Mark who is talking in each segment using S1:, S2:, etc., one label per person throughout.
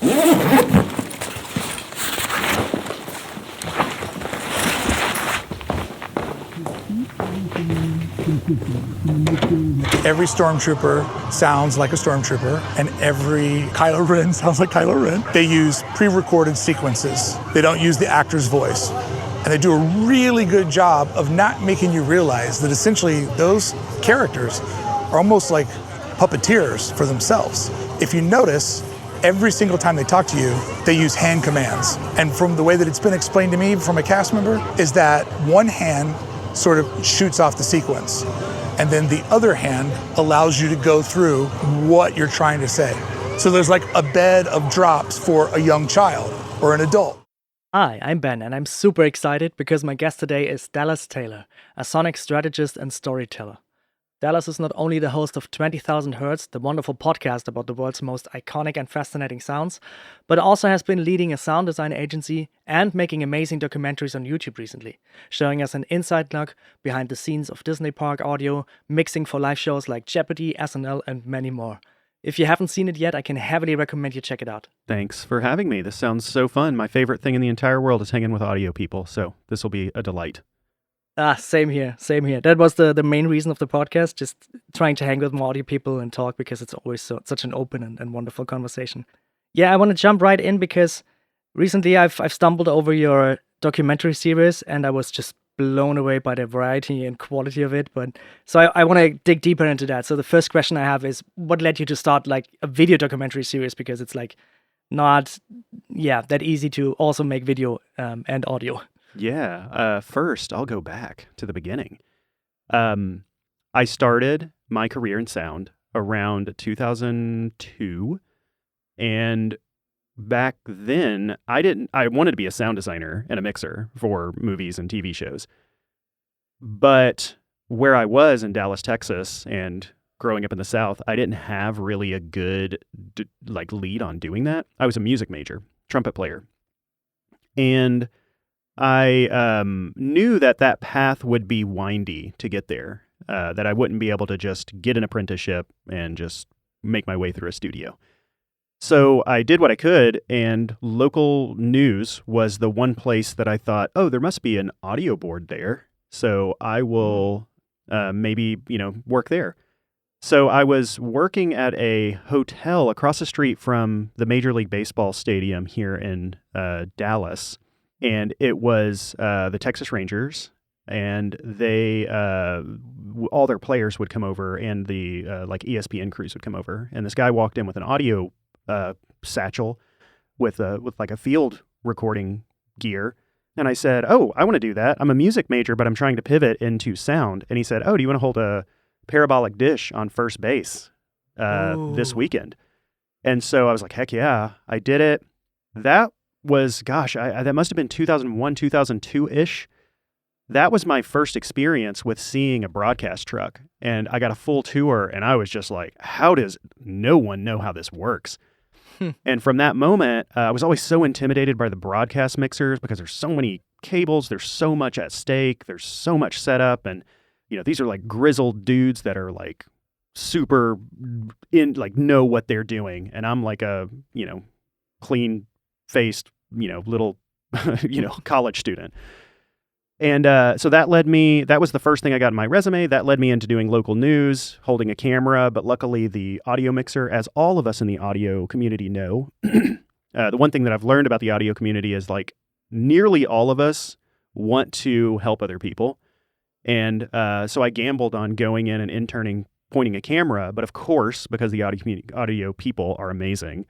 S1: Every stormtrooper sounds like a stormtrooper, and every Kylo Ren sounds like Kylo Ren. They use pre-recorded sequences. They don't use the actor's voice. And they do a really good job of not making you realize that essentially those characters are almost like puppeteers for themselves. If you notice, every single time they talk to you, they use hand commands. And from the way that it's been explained to me from a cast member, is that one hand sort of shoots off the sequence, and then the other hand allows you to go through what you're trying to say. So there's like a bed of drops for a young child or an adult.
S2: Hi, I'm Ben, and I'm super excited because my guest today is Dallas Taylor, a sonic strategist and storyteller. Dallas is not only the host of 20,000 Hertz, the wonderful podcast about the world's most iconic and fascinating sounds, but also has been leading a sound design agency and making amazing documentaries on YouTube recently, showing us an inside look behind the scenes of Disney Park audio, mixing for live shows like Jeopardy, SNL, and many more. If you haven't seen it yet, I can heavily recommend you check it out.
S3: Thanks for having me. This sounds so fun. My favorite thing in the entire world is hanging with audio people, so this will be a delight.
S2: Same here. That was the main reason of the podcast, just trying to hang with more audio people and talk because it's always such an open and wonderful conversation. Yeah, I want to jump right in because recently I've stumbled over your documentary series and I was just blown away by the variety and quality of it. But so I want to dig deeper into that. So the first question I have is, what led you to start like a video documentary series? Because it's like not that easy to also make video and audio.
S3: Yeah. First, I'll go back to the beginning. I started my career in sound around 2002. And back then, I wanted to be a sound designer and a mixer for movies and TV shows. But where I was in Dallas, Texas, and growing up in the South, I didn't have really a good lead on doing that. I was a music major, trumpet player. And I knew that path would be windy to get there, that I wouldn't be able to just get an apprenticeship and just make my way through a studio. So I did what I could, and local news was the one place that I thought, oh, there must be an audio board there, so I will maybe, work there. So I was working at a hotel across the street from the Major League Baseball stadium here in Dallas. And it was the Texas Rangers, and they all their players would come over, and the ESPN crews would come over. And this guy walked in with an audio satchel with like a field recording gear. And I said, "Oh, I want to do that. I'm a music major, but I'm trying to pivot into sound." And he said, "Oh, do you want to hold a parabolic dish on first base this weekend?" And so I was like, "Heck yeah!" I did it. That was, that must have been 2001, 2002-ish. That was my first experience with seeing a broadcast truck. And I got a full tour, and I was just like, how does no one know how this works? And from that moment, I was always so intimidated by the broadcast mixers because there's so many cables, there's so much at stake, there's so much setup, and these are like grizzled dudes that are like super know what they're doing. And I'm like a, clean-faced, little, college student. And so that was the first thing I got in my resume. That led me into doing local news, holding a camera. But luckily, the audio mixer, as all of us in the audio community know, the one thing that I've learned about the audio community is like nearly all of us want to help other people. And so I gambled on going in and interning, pointing a camera. But of course, because the audio people are amazing,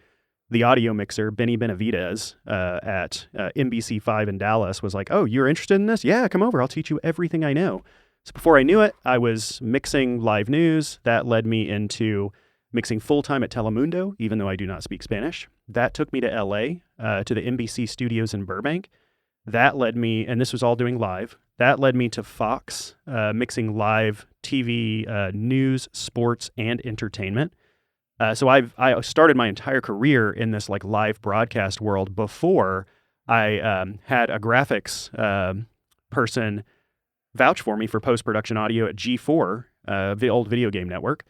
S3: the audio mixer, Benny Benavidez at NBC5 in Dallas was like, "Oh, you're interested in this? Yeah, come over. I'll teach you everything I know." So before I knew it, I was mixing live news. That led me into mixing full-time at Telemundo, even though I do not speak Spanish. That took me to LA, to the NBC studios in Burbank. That led me, and this was all doing live, that led me to Fox, mixing live TV news, sports, and entertainment. So I started my entire career in this like live broadcast world before I had a graphics person vouch for me for post-production audio at G4, the old video game network.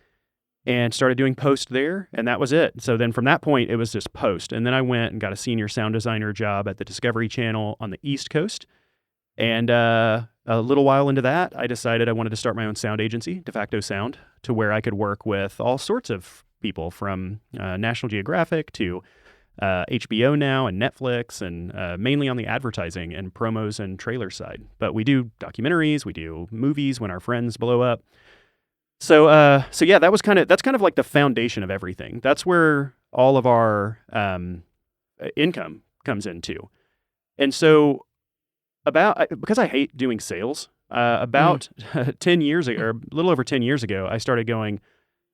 S3: and started doing post there, and that was it. So then from that point, it was just post. And then I went and got a senior sound designer job at the Discovery Channel on the East Coast. And a little while into that, I decided I wanted to start my own sound agency, De Facto Sound, to where I could work with all sorts of people from National Geographic to HBO now and Netflix, and mainly on the advertising and promos and trailer side. But we do documentaries, we do movies when our friends blow up. So yeah, that's kind of like the foundation of everything. That's where all of our income comes into. And so because I hate doing sales, about 10 years ago, or a little over 10 years ago, I started going,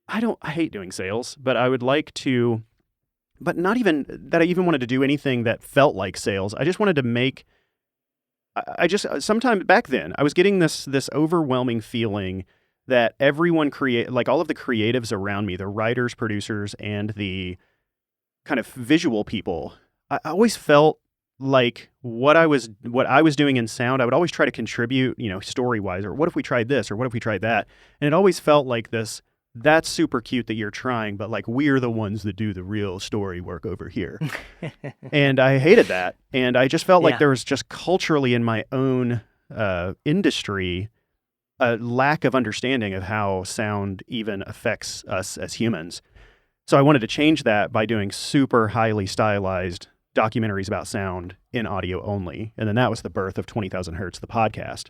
S3: I hate doing sales, but I would like to, but not even that I even wanted to do anything that felt like sales. I just wanted to sometime back then, I was getting this overwhelming feeling that everyone like all of the creatives around me, the writers, producers, and the kind of visual people, I always felt like what I was doing in sound, I would always try to contribute, story-wise, or what if we tried this, or what if we tried that? And it always felt like this, that's super cute that you're trying, but like we're the ones that do the real story work over here. And I hated that. And I just felt like there was just culturally in my own industry, a lack of understanding of how sound even affects us as humans. So I wanted to change that by doing super highly stylized documentaries about sound in audio only. And then that was the birth of 20,000 Hertz, the podcast.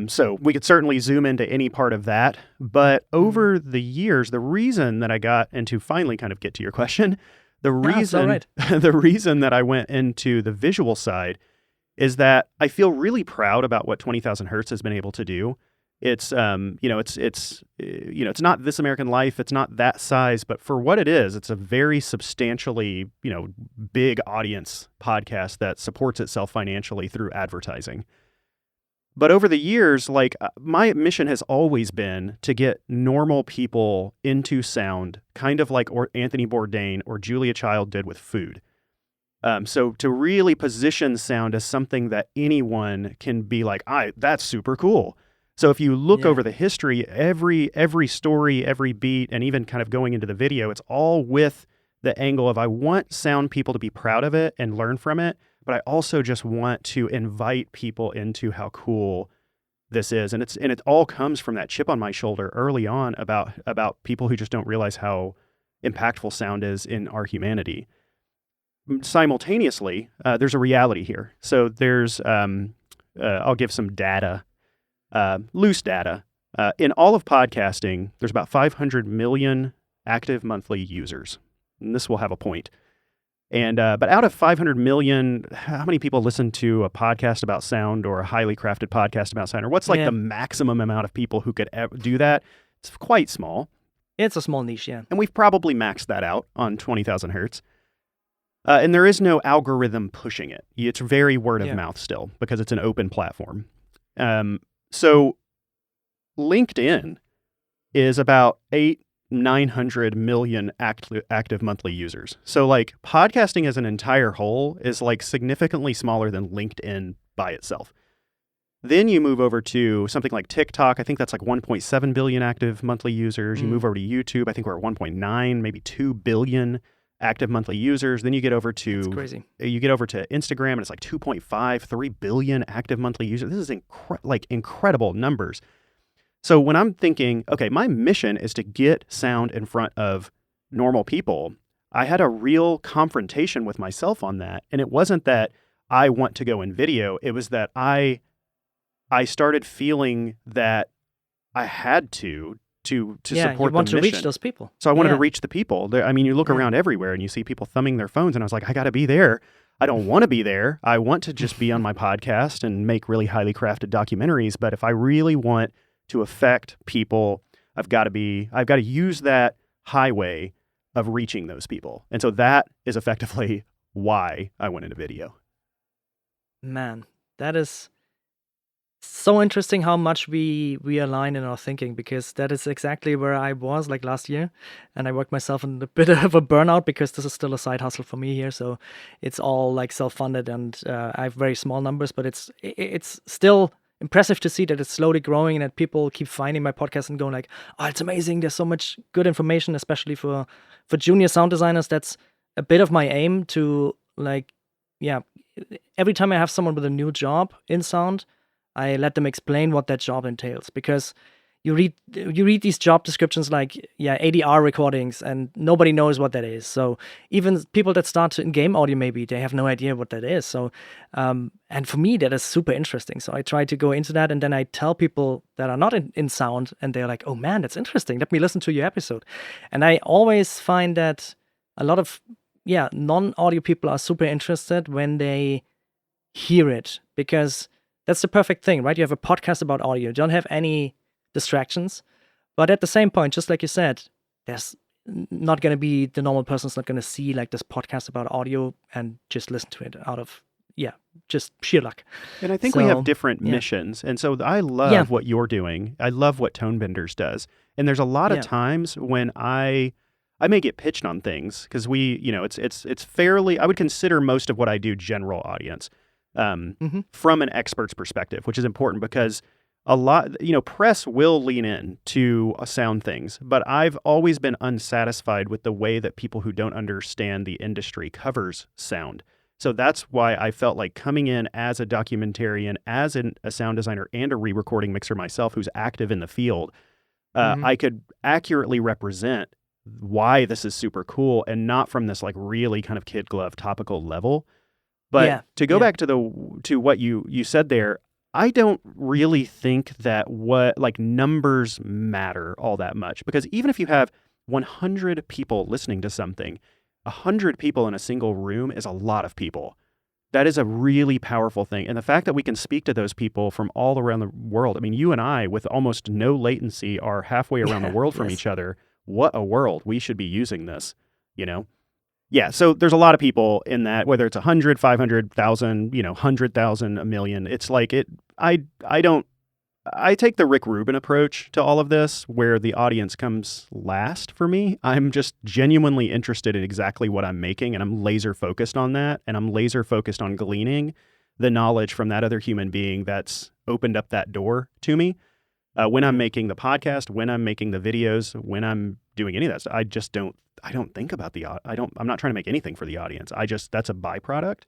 S3: So we could certainly zoom into any part of that. But over the years, the reason that I got into, finally kind of get to your question, the reason that I went into the visual side is that I feel really proud about what 20,000 Hertz has been able to do. It's, it's not This American Life. It's not that size, but for what it is, it's a very substantially, big audience podcast that supports itself financially through advertising. But over the years, like my mission has always been to get normal people into sound, kind of like Anthony Bourdain or Julia Child did with food. So to really position sound as something that anyone can be like, that's super cool. So if you look over the history, every story, every beat, and even kind of going into the video, it's all with the angle of I want sound people to be proud of it and learn from it, but I also just want to invite people into how cool this is. And it all comes from that chip on my shoulder early on about people who just don't realize how impactful sound is in our humanity. Simultaneously, there's a reality here. So there's, I'll give some data, loose data. In all of podcasting, there's about 500 million active monthly users. And this will have a point. And but out of 500 million, how many people listen to a podcast about sound or a highly crafted podcast about sound? Or what's like the maximum amount of people who could do that? It's quite small.
S2: It's a small niche, yeah.
S3: And we've probably maxed that out on 20,000 Hertz. And there is no algorithm pushing it. It's very word of mouth still because it's an open platform. So LinkedIn is about 900 million active monthly users. So like podcasting as an entire whole is like significantly smaller than LinkedIn by itself. Then you move over to something like TikTok. I think that's like 1.7 billion active monthly users. You move over to YouTube. I think we're at 1.9, maybe 2 billion active monthly users. Then you get over to Instagram and it's like 2.5, 3 billion active monthly users. This is incredible numbers. So when I'm thinking, okay, my mission is to get sound in front of normal people, I had a real confrontation with myself on that. And it wasn't that I want to go in video. It was that I started feeling that I had to support the mission.
S2: You want to reach those people.
S3: So I wanted to reach the people. I mean, you look around everywhere and you see people thumbing their phones and I was like, I got to be there. I don't want to be there. I want to just be on my podcast and make really highly crafted documentaries. But if I really want to affect people, I've got to use that highway of reaching those people. And so that is effectively why I went into video.
S2: Man, that is so interesting how much we align in our thinking, because that is exactly where I was like last year, and I worked myself in a bit of a burnout because this is still a side hustle for me here. So it's all like self-funded, and I have very small numbers, but it's still impressive to see that it's slowly growing and that people keep finding my podcast and going like, oh, it's amazing. There's so much good information, especially for junior sound designers. That's a bit of my aim to like, yeah, every time I have someone with a new job in sound, I let them explain what that job entails, because you read these job descriptions like, yeah, ADR recordings, and nobody knows what that is. So even people that start in game audio, maybe they have no idea what that is. So, and for me, that is super interesting. So I try to go into that, and then I tell people that are not in sound, and they're like, oh man, that's interesting. Let me listen to your episode. And I always find that a lot of, non-audio people are super interested when they hear it, because that's the perfect thing, right? You have a podcast about audio. You don't have any distractions, but at the same point, just like you said, there's not going to be, the normal person's not going to see like this podcast about audio and just listen to it out of just sheer luck.
S3: And I think we have different missions, and so I love what you're doing. I love what Tonebenders does, and there's a lot of times when I may get pitched on things, because it's fairly, I would consider most of what I do general audience from an expert's perspective, which is important because a lot, press will lean in to sound things, but I've always been unsatisfied with the way that people who don't understand the industry covers sound. So that's why I felt like coming in as a documentarian, as a sound designer and a re-recording mixer myself who's active in the field, I could accurately represent why this is super cool, and not from this like really kind of kid glove topical level. But to go back to what you said there, I don't really think that numbers matter all that much, because even if you have 100 people listening to something, 100 people in a single room is a lot of people. That is a really powerful thing. And the fact that we can speak to those people from all around the world, I mean, you and I, with almost no latency, are halfway around the world from each other. What a world. We should be using this, Yeah, so there's a lot of people in that, whether it's 100, 500,000, 100,000, a million. It's like I take the Rick Rubin approach to all of this, where the audience comes last for me. I'm just genuinely interested in exactly what I'm making, and I'm laser focused on that, and I'm laser focused on gleaning the knowledge from that other human being that's opened up that door to me. When I'm making the podcast, when I'm making the videos, when I'm doing any of that stuff, I don't think about I'm not trying to make anything for the audience. That's a byproduct.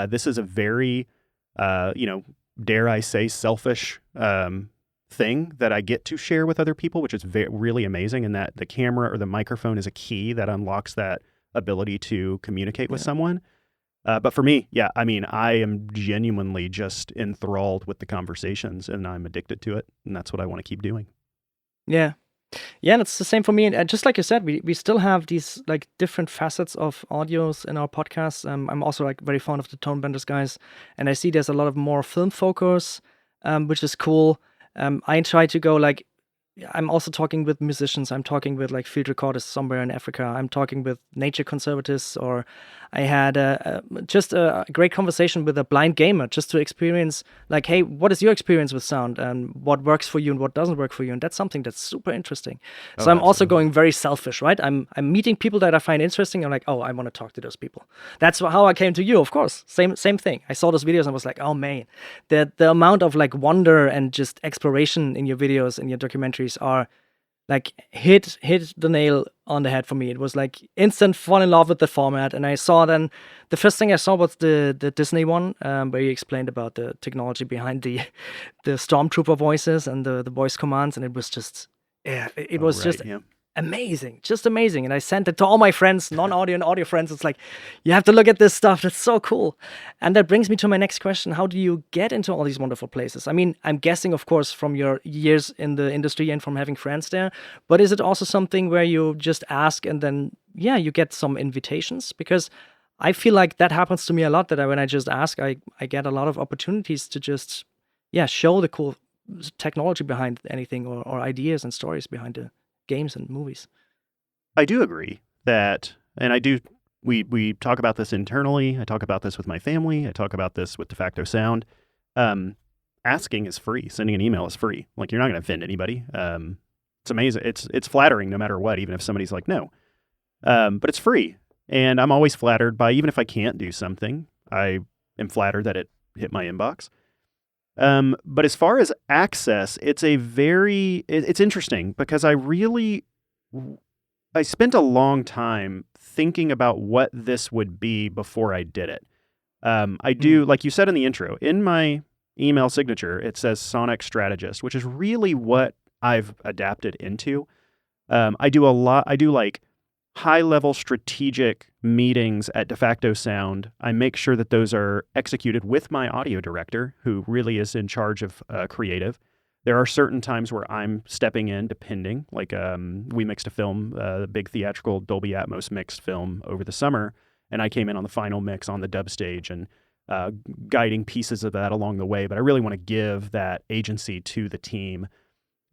S3: This is a very, dare I say, selfish thing that I get to share with other people, which is really amazing. And that the camera or the microphone is a key that unlocks that ability to communicate with someone. But for me, I am genuinely just enthralled with the conversations, and I'm addicted to it. And that's what I want to keep doing.
S2: Yeah. Yeah, and it's the same for me. And just like you said, we still have these like different facets of audios in our podcast. I'm also like very fond of the Tonebenders guys, and I see there's a lot of more film focus, which is cool. I try to go like, I'm also talking with musicians. I'm talking with like field recorders somewhere in Africa. I'm talking with nature conservatists, or I had just a great conversation with a blind gamer just to experience like, hey, what is your experience with sound, and what works for you and what doesn't work for you? And that's something that's super interesting. So I'm also going very selfish, right? I'm meeting people that I find interesting. I'm like, oh, I want to talk to those people. That's how I came to you, of course. Same thing. I saw those videos and I was like, oh man, the amount of like wonder and just exploration in your videos and your documentaries are like hit the nail on the head for me. It was like instant fall in love with the format. And I saw then, the first thing I saw was the Disney one, where you explained about the technology behind the stormtrooper voices and the voice commands, and it was just amazing, just amazing. And I sent it to all my friends, non-audio and audio friends. It's like, you have to look at this stuff. That's so cool. And that brings me to my next question. How do you get into all these wonderful places? I mean, I'm guessing, of course, from your years in the industry and from having friends there, but is it also something where you just ask and then, you get some invitations? Because I feel like that happens to me a lot, that when I just ask, I get a lot of opportunities to just, show the cool technology behind anything, or ideas and stories behind the games and movies.
S3: I do agree that, and I do, we talk about this internally. I talk about this with my family. I talk about this with De Facto Sound. Asking is free. Sending an email is free. Like, you're not going to offend anybody. It's amazing. It's flattering no matter what, even if somebody's like, no. But it's free. And I'm always flattered by, even if I can't do something, I am flattered that it hit my inbox. But as far as access, it's it's interesting because I spent a long time thinking about what this would be before I did it. I do, like you said in the intro, in my email signature, it says Sonic Strategist, which is really what I've adapted into. I do like high-level strategic meetings at De Facto Sound. I make sure that those are executed with my audio director, who really is in charge of creative. There are certain times where I'm stepping in, depending. Like we mixed a film, the big theatrical Dolby Atmos mixed film over the summer, and I came in on the final mix on the dub stage and guiding pieces of that along the way. But I really want to give that agency to the team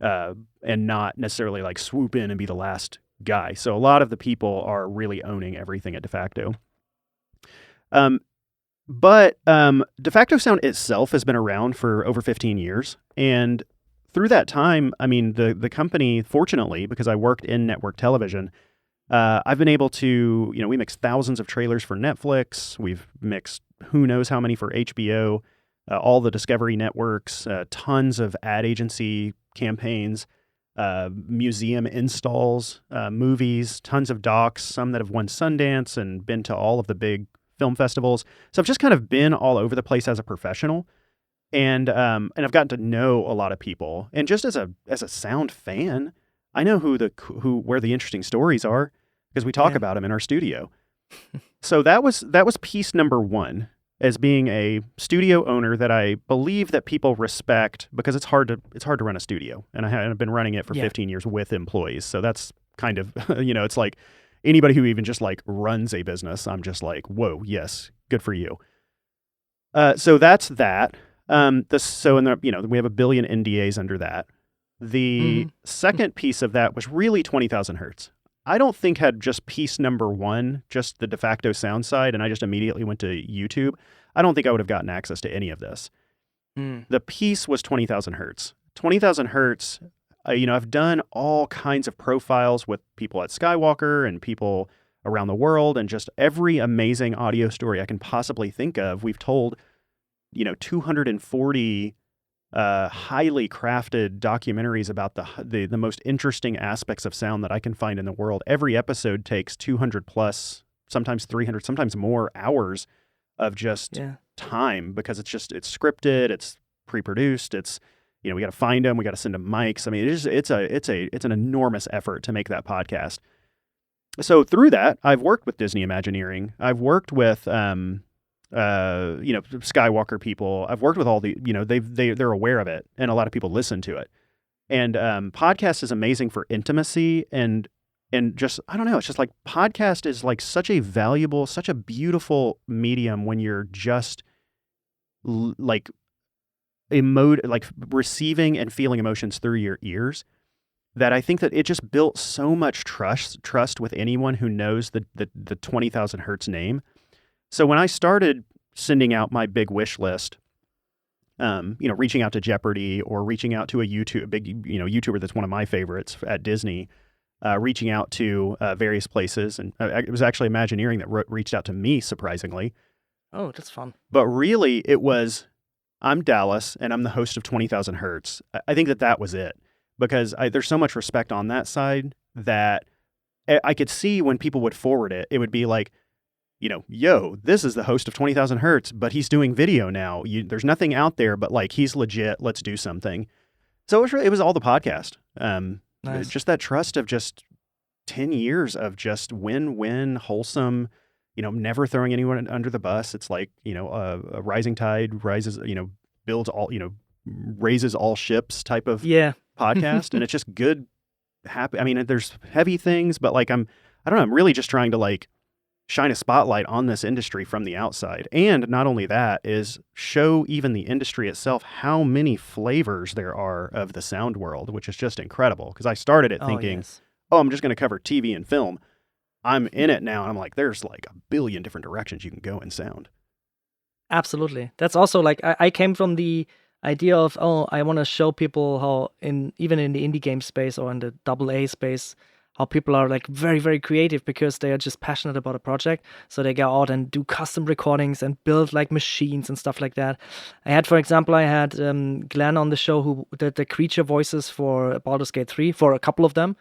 S3: and not necessarily like swoop in and be the last guy. So a lot of the people are really owning everything at De Facto. But De Facto Sound itself has been around for over 15 years. And through that time, I mean, the company, fortunately, because I worked in network television, I've been able to, we mixed thousands of trailers for Netflix. We've mixed who knows how many for HBO, all the Discovery networks, tons of ad agency campaigns, museum installs, movies, tons of docs, some that have won Sundance and been to all of the big film festivals. So I've just kind of been all over the place as a professional, and I've gotten to know a lot of people. And just as a sound fan, I know where the interesting stories are because we talk about them in our studio. So that was piece number one, as being a studio owner that I believe that people respect, because it's hard to run a studio, and I've been running it for 15 years with employees. So that's kind of, it's like anybody who even just like runs a business, I'm just like, whoa, yes, good for you. So that's that. We have a billion NDAs under that. The second piece of that was really 20,000 Hertz. I don't think had just piece number one, just the De Facto Sound side, and I just immediately went to YouTube. I don't think I would have gotten access to any of this. The piece was 20,000 Hertz. 20,000 Hertz, I've done all kinds of profiles with people at Skywalker and people around the world, and just every amazing audio story I can possibly think of. We've told, 240 highly crafted documentaries about the most interesting aspects of sound that I can find in the world. Every episode takes 200 plus, sometimes 300, sometimes more hours of just time, because it's scripted, it's pre-produced, it's, we got to find them, we got to send them mics. I mean, it's an enormous effort to make that podcast. So through that, I've worked with Disney Imagineering. I've worked with Skywalker people. I've worked with all the, they're aware of it, and a lot of people listen to it. And podcast is amazing for intimacy and just, I don't know, it's just like podcast is like such a valuable, such a beautiful medium when you're just like receiving and feeling emotions through your ears, that I think that it just built so much trust with anyone who knows the 20,000 Hertz name. So when I started sending out my big wish list, reaching out to Jeopardy or reaching out to a big YouTuber that's one of my favorites at Disney, reaching out to various places, and it was actually Imagineering that reached out to me, surprisingly.
S2: Oh, that's fun.
S3: But really, it was, I'm Dallas, and I'm the host of 20,000 Hertz. I think that was it, because there's so much respect on that side that I could see when people would forward it, it would be like, yo, this is the host of 20,000 Hertz, but he's doing video now. There's nothing out there, but like, he's legit. Let's do something. So it was all the podcast.
S2: Nice.
S3: Just that trust of just 10 years of just win-win, wholesome, never throwing anyone under the bus. It's like, a rising tide rises, builds all, raises all ships type of podcast. And it's just good, happy. I mean, there's heavy things, but like, I'm really just trying to like shine a spotlight on this industry from the outside. And not only that, is show even the industry itself how many flavors there are of the sound world, which is just incredible. Because I started it thinking, I'm just going to cover TV and film. I'm in it now, and I'm like, there's like a billion different directions you can go in sound.
S2: Absolutely. That's also like, I came from the idea of, I want to show people how even in the indie game space or in the AA space, how people are like very, very creative because they are just passionate about a project. So they go out and do custom recordings and build like machines and stuff like that. For example, I had Glenn on the show who did the creature voices for Baldur's Gate 3 for a couple of them.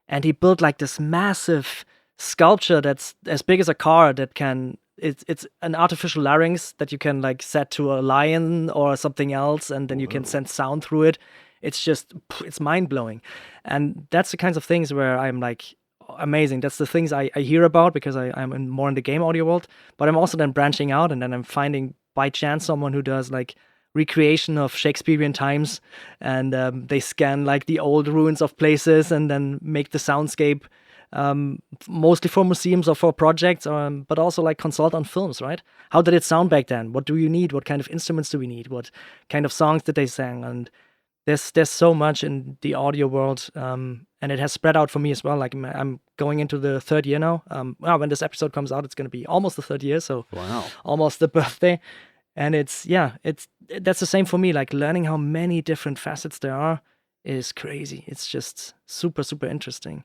S2: And he built like this massive sculpture that's as big as a car that can, it's an artificial larynx that you can like set to a lion or something else, and then you can send sound through it. It's mind-blowing. And that's the kinds of things where I'm like, amazing. That's the things I hear about because I'm more in the game audio world, but I'm also then branching out, and then I'm finding by chance someone who does like recreation of Shakespearean times, and they scan like the old ruins of places and then make the soundscape mostly for museums or for projects, but also like consult on films, right? How did it sound back then? What do you need? What kind of instruments do we need? What kind of songs did they sing? And there's so much in the audio world, and it has spread out for me as well. Like I'm going into the third year now. When this episode comes out, it's going to be almost the third year, so
S3: Wow.
S2: almost the birthday. And that's the same for me. Like learning how many different facets there are is crazy. It's just super, super interesting.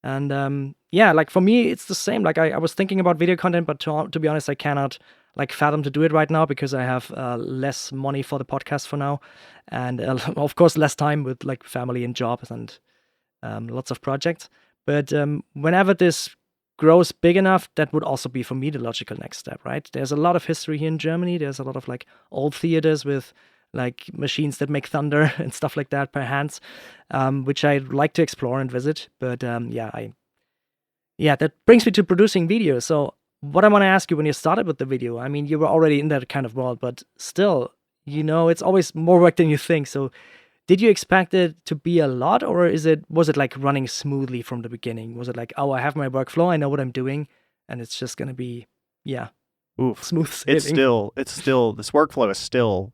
S2: And like for me, it's the same. Like I was thinking about video content, but to be honest, I cannot like fathom to do it right now because I have less money for the podcast for now, and of course less time with like family and jobs and lots of projects. But whenever this grows big enough, that would also be for me the logical next step, right? There's a lot of history here in Germany. There's a lot of like old theaters with like machines that make thunder and stuff like that per hands, which I'd like to explore and visit. But that brings me to producing videos. So what I want to ask you, when you started with the video, I mean, you were already in that kind of world, but still, it's always more work than you think. So did you expect it to be a lot, or was it like running smoothly from the beginning? Was it like, oh, I have my workflow, I know what I'm doing, and it's just going to be, smooth sailing?
S3: It's still, this workflow is still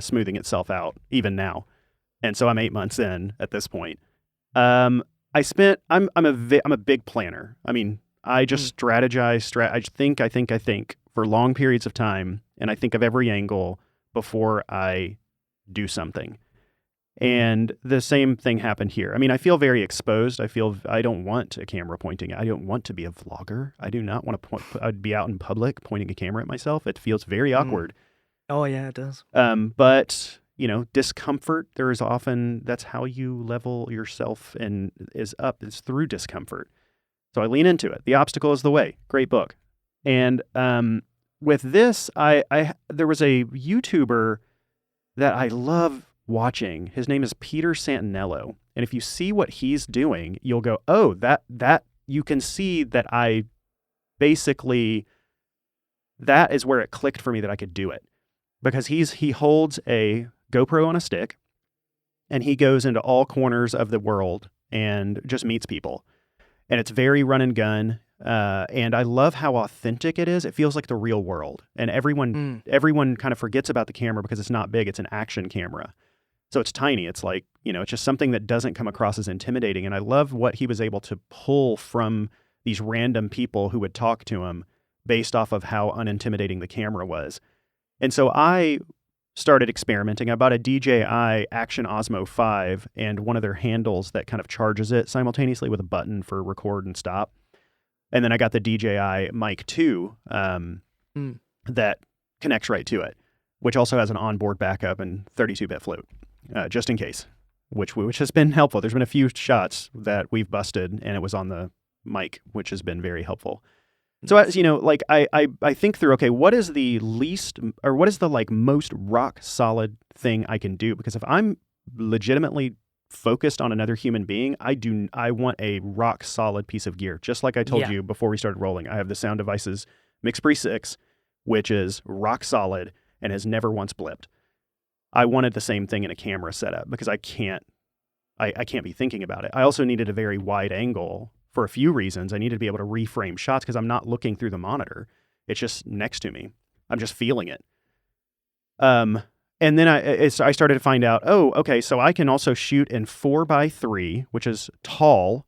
S3: smoothing itself out even now. And so I'm 8 months in at this point. I'm a big planner. I mean, I just strategize. I think for long periods of time, and I think of every angle before I do something. And the same thing happened here. I mean, I feel very exposed. I don't want a camera pointing. I don't want to be a vlogger. I do not want to I'd be out in public pointing a camera at myself. It feels very awkward.
S2: Oh yeah, it does.
S3: But discomfort, that's how you level yourself and is through discomfort. So I lean into it. The Obstacle is the Way. Great book. And with this, there was a YouTuber that I love watching. His name is Peter Santinello. And if you see what he's doing, you'll go, oh, that you can see that I basically, that is where it clicked for me that I could do it. Because he holds a GoPro on a stick, and he goes into all corners of the world and just meets people. And it's very run and gun. And I love how authentic it is. It feels like the real world. And everyone kind of forgets about the camera because it's not big. It's an action camera. So it's tiny. It's like, it's just something that doesn't come across as intimidating. And I love what he was able to pull from these random people who would talk to him based off of how unintimidating the camera was. And so I started experimenting. I bought a DJI Action Osmo 5 and one of their handles that kind of charges it simultaneously with a button for record and stop. And then I got the DJI Mic 2 that connects right to it, which also has an onboard backup and 32-bit float, just in case, which has been helpful. There's been a few shots that we've busted, and it was on the mic, which has been very helpful. So, I think through, okay, what is the most rock solid thing I can do? Because if I'm legitimately focused on another human being, I want a rock solid piece of gear. Just like I told you before we started rolling, I have the Sound Devices MixPre 6, which is rock solid and has never once blipped. I wanted the same thing in a camera setup because I can't be thinking about it. I also needed a very wide angle for a few reasons. I needed to be able to reframe shots because I'm not looking through the monitor. It's just next to me. I'm just feeling it. And then I started to find out, oh, okay, so I can also shoot in 4:3, which is tall,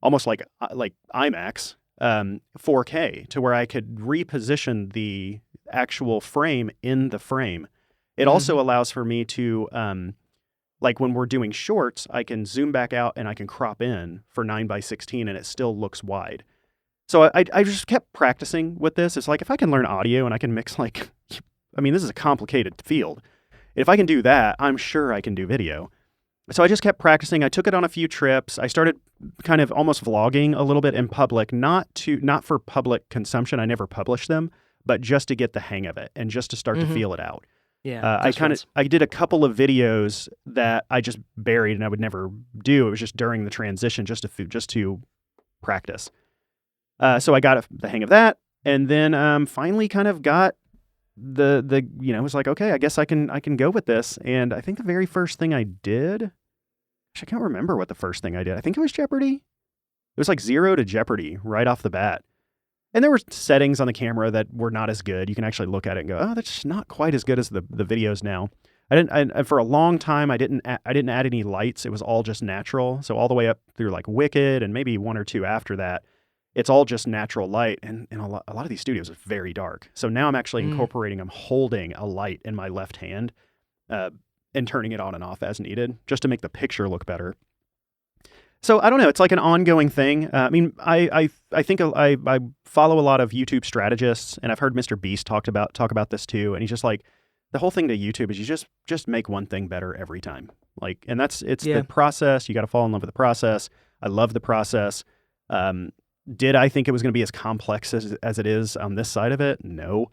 S3: almost like IMAX, 4K, to where I could reposition the actual frame in the frame. It also allows for me to like when we're doing shorts, I can zoom back out and I can crop in for 9:16 and it still looks wide. So I just kept practicing with this. It's like, if I can learn audio and I can mix like, I mean, this is a complicated field. If I can do that, I'm sure I can do video. So I just kept practicing. I took it on a few trips. I started kind of almost vlogging a little bit in public, not for public consumption. I never published them, but just to get the hang of it and just to start to feel it out.
S2: Yeah.
S3: I did a couple of videos that I just buried and I would never do. It was just during the transition, just to practice. So I got the hang of that, and then finally kind of got the it was like, okay, I guess I can go with this. And I think the very first thing I did, I can't remember what the first thing I did. I think it was Jeopardy. It was like 0 to Jeopardy right off the bat. And there were settings on the camera that were not as good. You can actually look at it and go, oh, that's not quite as good as the videos now. For a long time, I didn't add any lights. It was all just natural. So all the way up through like Wicked and maybe 1 or 2 after that, it's all just natural light. And a lot of these studios are very dark. So now I'm actually incorporating, I'm holding a light in my left hand and turning it on and off as needed just to make the picture look better. So I don't know. It's like an ongoing thing. I mean, I think I follow a lot of YouTube strategists, and I've heard Mr. Beast talk about this too. And he's just like, the whole thing to YouTube is you just make one thing better every time. Like, and the process. You got to fall in love with the process. I love the process. Did I think it was going to be as complex as it is on this side of it? No,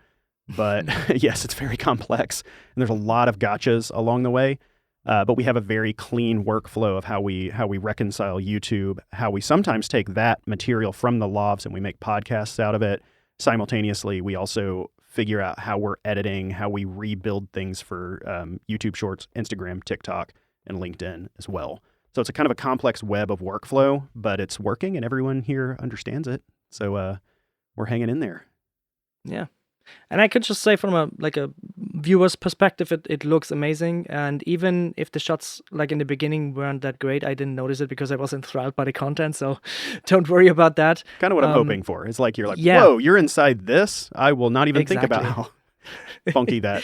S3: but yes, it's very complex, and there's a lot of gotchas along the way. But we have a very clean workflow of how we reconcile YouTube, how we sometimes take that material from the LOVs and we make podcasts out of it. Simultaneously, we also figure out how we're editing, how we rebuild things for YouTube Shorts, Instagram, TikTok, and LinkedIn as well. So it's a kind of a complex web of workflow, but it's working and everyone here understands it. So we're hanging in there.
S2: Yeah. And I could just say from a viewer's perspective, it looks amazing. And even if the shots like in the beginning weren't that great, I didn't notice it because I was enthralled by the content. So don't worry about that.
S3: Kind of what I'm hoping for. It's like, you're like, whoa, you're inside this? I will not even think about how funky that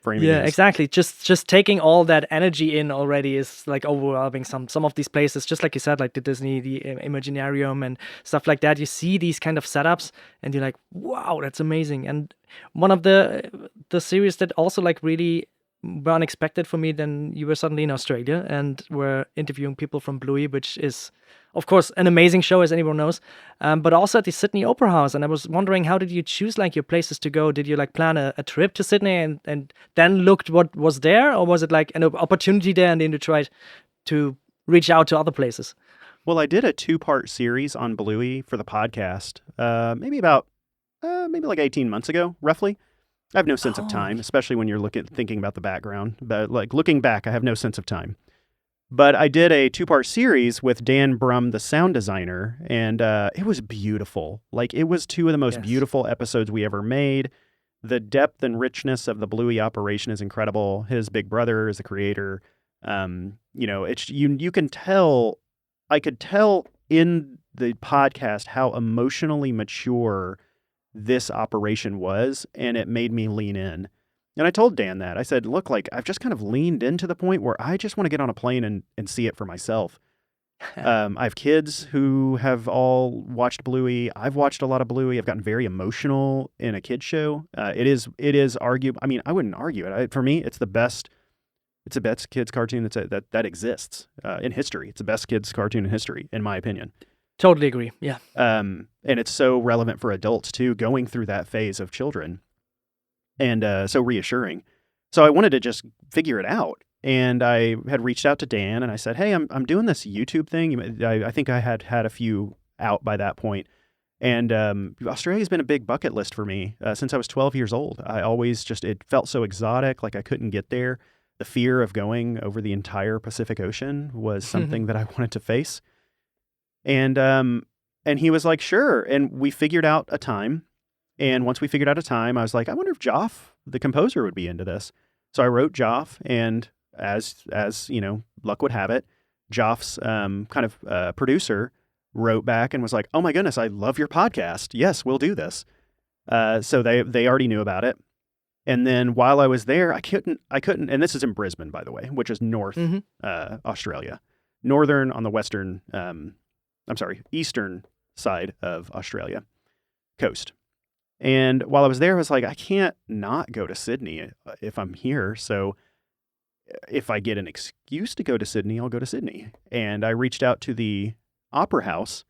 S3: framing is.
S2: Yeah, exactly. Just taking all that energy in already is like overwhelming. Some of these places, just like you said, like the Disney, the Imaginarium and stuff like that. You see these kind of setups and you're like, wow, that's amazing. And one of the series that also like really were unexpected for me, then you were suddenly in Australia and were interviewing people from Bluey, which is, of course, an amazing show, as anyone knows, but also at the Sydney Opera House. And I was wondering, how did you choose like your places to go? Did you like plan a trip to Sydney and then looked what was there? Or was it like an opportunity there and then you tried to reach out to other places?
S3: Well, I did a 2-part series on Bluey for the podcast, maybe like 18 months ago, roughly. I have no sense of time, especially when you're thinking about the background. But like looking back, I have no sense of time. But I did a 2-part series with Dan Brum, the sound designer, and it was beautiful. Like, it was 2 of the most beautiful episodes we ever made. The depth and richness of the Bluey operation is incredible. His big brother is the creator. It's you can tell. I could tell in the podcast how emotionally mature this operation was, and it made me lean in. And I told Dan that. I said, look, like, I've just kind of leaned into the point where I just want to get on a plane and see it for myself. I have kids who have all watched Bluey. I've watched a lot of Bluey. I've gotten very emotional in a kid's show. It is arguable. I mean, I wouldn't argue it. For me, it's the best kids cartoon that exists in history. It's the best kids cartoon in history, in my opinion.
S2: Totally agree. Yeah.
S3: And it's so relevant for adults too, going through that phase of children, and so reassuring. So I wanted to just figure it out, and I had reached out to Dan, and I said, "Hey, I'm doing this YouTube thing." I think I had a few out by that point, and Australia's been a big bucket list for me since I was 12 years old. I always it felt so exotic, like I couldn't get there. The fear of going over the entire Pacific Ocean was something that I wanted to face. And he was like, sure. And we figured out a time. And once we figured out a time, I was like, I wonder if Joff, the composer, would be into this. So I wrote Joff, and as luck would have it, Joff's kind of producer wrote back and was like, oh my goodness, I love your podcast. Yes, we'll do this. So they already knew about it. And then while I was there, I couldn't, and this is in Brisbane, by the way, which is North Australia, northern on the eastern side of Australia coast. And while I was there, I was like, I can't not go to Sydney if I'm here. So if I get an excuse to go to Sydney, I'll go to Sydney. And I reached out to the Opera House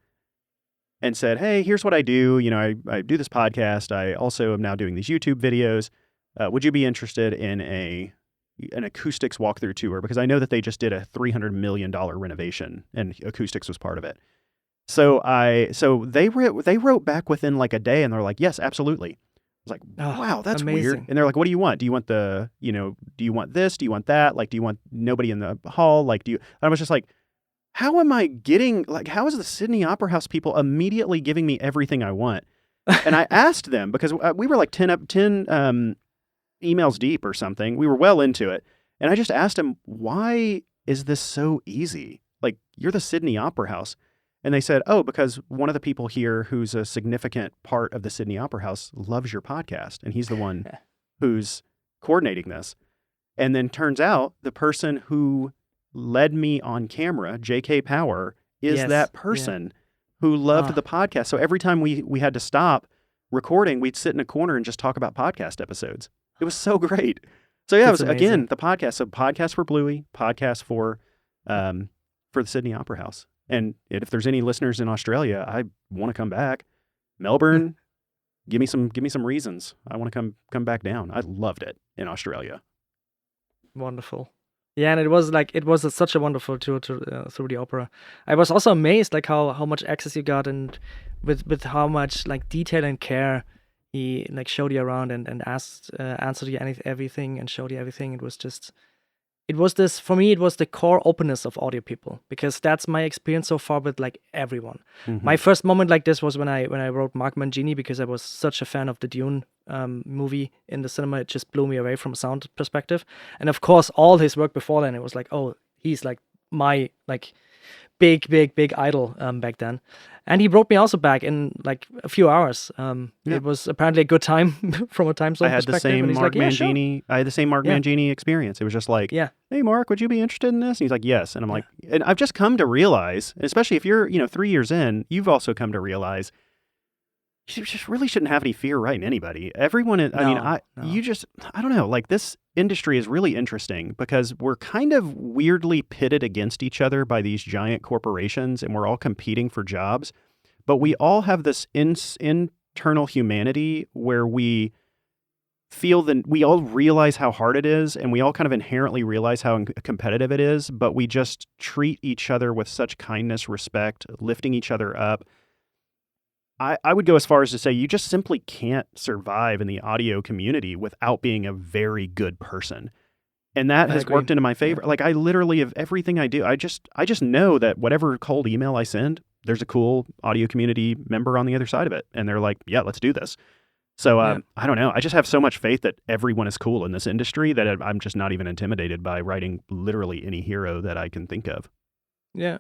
S3: and said, hey, here's what I do. You know, I do this podcast. I also am now doing these YouTube videos. Would you be interested in an acoustics walkthrough tour? Because I know that they just did a $300 million renovation and acoustics was part of it. So they wrote back within like a day and they're like, yes, absolutely. I was like, wow, that's
S2: amazing.
S3: weird. And they're like, what do you want? Do you want do you want this? Do you want that? Like, do you want nobody in the hall? Like, and I was just like, how am I getting, like, how is the Sydney Opera House people immediately giving me everything I want? And I asked them because we were like 10 emails deep or something. We were well into it. And I just asked them, why is this so easy? Like, you're the Sydney Opera House. And they said, oh, because one of the people here who's a significant part of the Sydney Opera House loves your podcast. And he's the one who's coordinating this. And then turns out the person who led me on camera, J.K. Power, is that person who loved the podcast. So every time we had to stop recording, we'd sit in a corner and just talk about podcast episodes. It was so great. So yeah, it was amazing. Again, the podcast. So podcast for Bluey, podcast for the Sydney Opera House. And if there's any listeners in Australia, I want to come back. Melbourne, give me some reasons. I want to come back down. I loved it in Australia.
S2: Wonderful. Yeah, and it was such a wonderful tour through the opera. I was also amazed like how much access you got and with how much like detail and care he like showed you around and answered you everything and showed you everything. It was the core openness of audio people, because that's my experience so far with like everyone. Mm-hmm. My first moment like this was when I wrote Mark Mangini, because I was such a fan of the Dune movie in the cinema. It just blew me away from a sound perspective. And of course, all his work before then, it was like, oh, he's like my like big idol back then. And he brought me also back in like a few hours. It was apparently a good time from a time zone perspective.
S3: I had the same Mark Mangini experience. It was just like, hey, Mark, would you be interested in this? And he's like, yes. And I'm like, and I've just come to realize, especially if you're 3 years in, you've also come to realize you just really shouldn't have any fear writing anybody. Everyone, I don't know, like this industry is really interesting because we're kind of weirdly pitted against each other by these giant corporations and we're all competing for jobs, but we all have this internal humanity where we feel that we all realize how hard it is and we all kind of inherently realize how competitive it is, but we just treat each other with such kindness, respect, lifting each other up. I would go as far as to say you just simply can't survive in the audio community without being a very good person. And that has worked into my favor. Yeah. Like I literally, of everything I do, I just know that whatever cold email I send, there's a cool audio community member on the other side of it. And they're like, yeah, let's do this. So I don't know. I just have so much faith that everyone is cool in this industry that I'm just not even intimidated by writing literally any hero that I can think of.
S2: Yeah.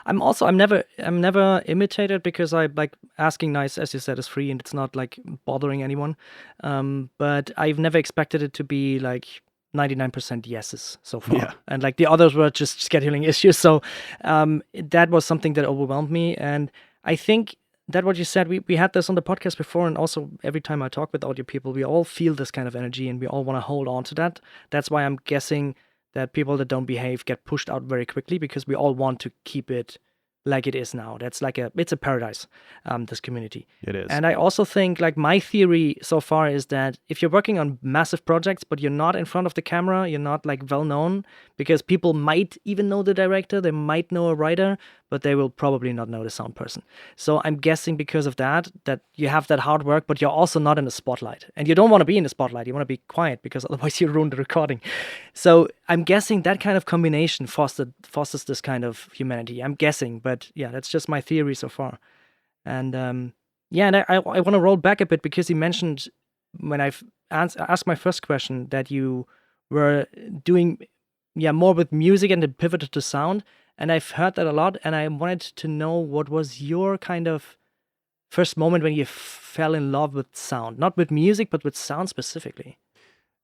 S2: I'm never imitated because I like asking nice, as you said, is free and it's not like bothering anyone. But I've never expected it to be like 99% yeses so far. Yeah. And like the others were just scheduling issues. So that was something that overwhelmed me. And I think that what you said, we had this on the podcast before, and also every time I talk with audio people, we all feel this kind of energy and we all want to hold on to that. That's why I'm guessing that people that don't behave get pushed out very quickly, because we all want to keep it like it is now. That's like it's a paradise, this community.
S3: It is.
S2: And I also think like my theory so far is that if you're working on massive projects, but you're not in front of the camera, you're not like well known, because people might even know the director, they might know a writer, but they will probably not know the sound person. So I'm guessing because of that you have that hard work, but you're also not in the spotlight. And you don't want to be in the spotlight. You want to be quiet, because otherwise you ruin the recording. So I'm guessing that kind of combination fosters this kind of humanity. I'm guessing, but yeah, that's just my theory so far. And and I want to roll back a bit, because you mentioned when I've asked my first question that you were doing more with music and then pivoted to sound. And I've heard that a lot, and I wanted to know what was your kind of first moment when you fell in love with sound, not with music, but with sound specifically.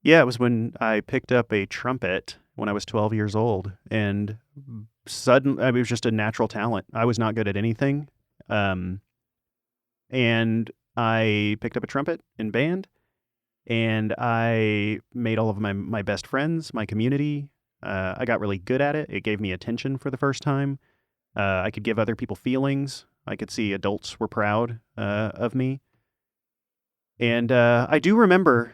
S3: Yeah, it was when I picked up a trumpet when I was 12 years old, and suddenly, I mean, it was just a natural talent. I was not good at anything, um, and I picked up a trumpet in band, and I made all of my best friends, my community. I got really good at it. It gave me attention for the first time. I could give other people feelings. I could see adults were proud of me. And I do remember,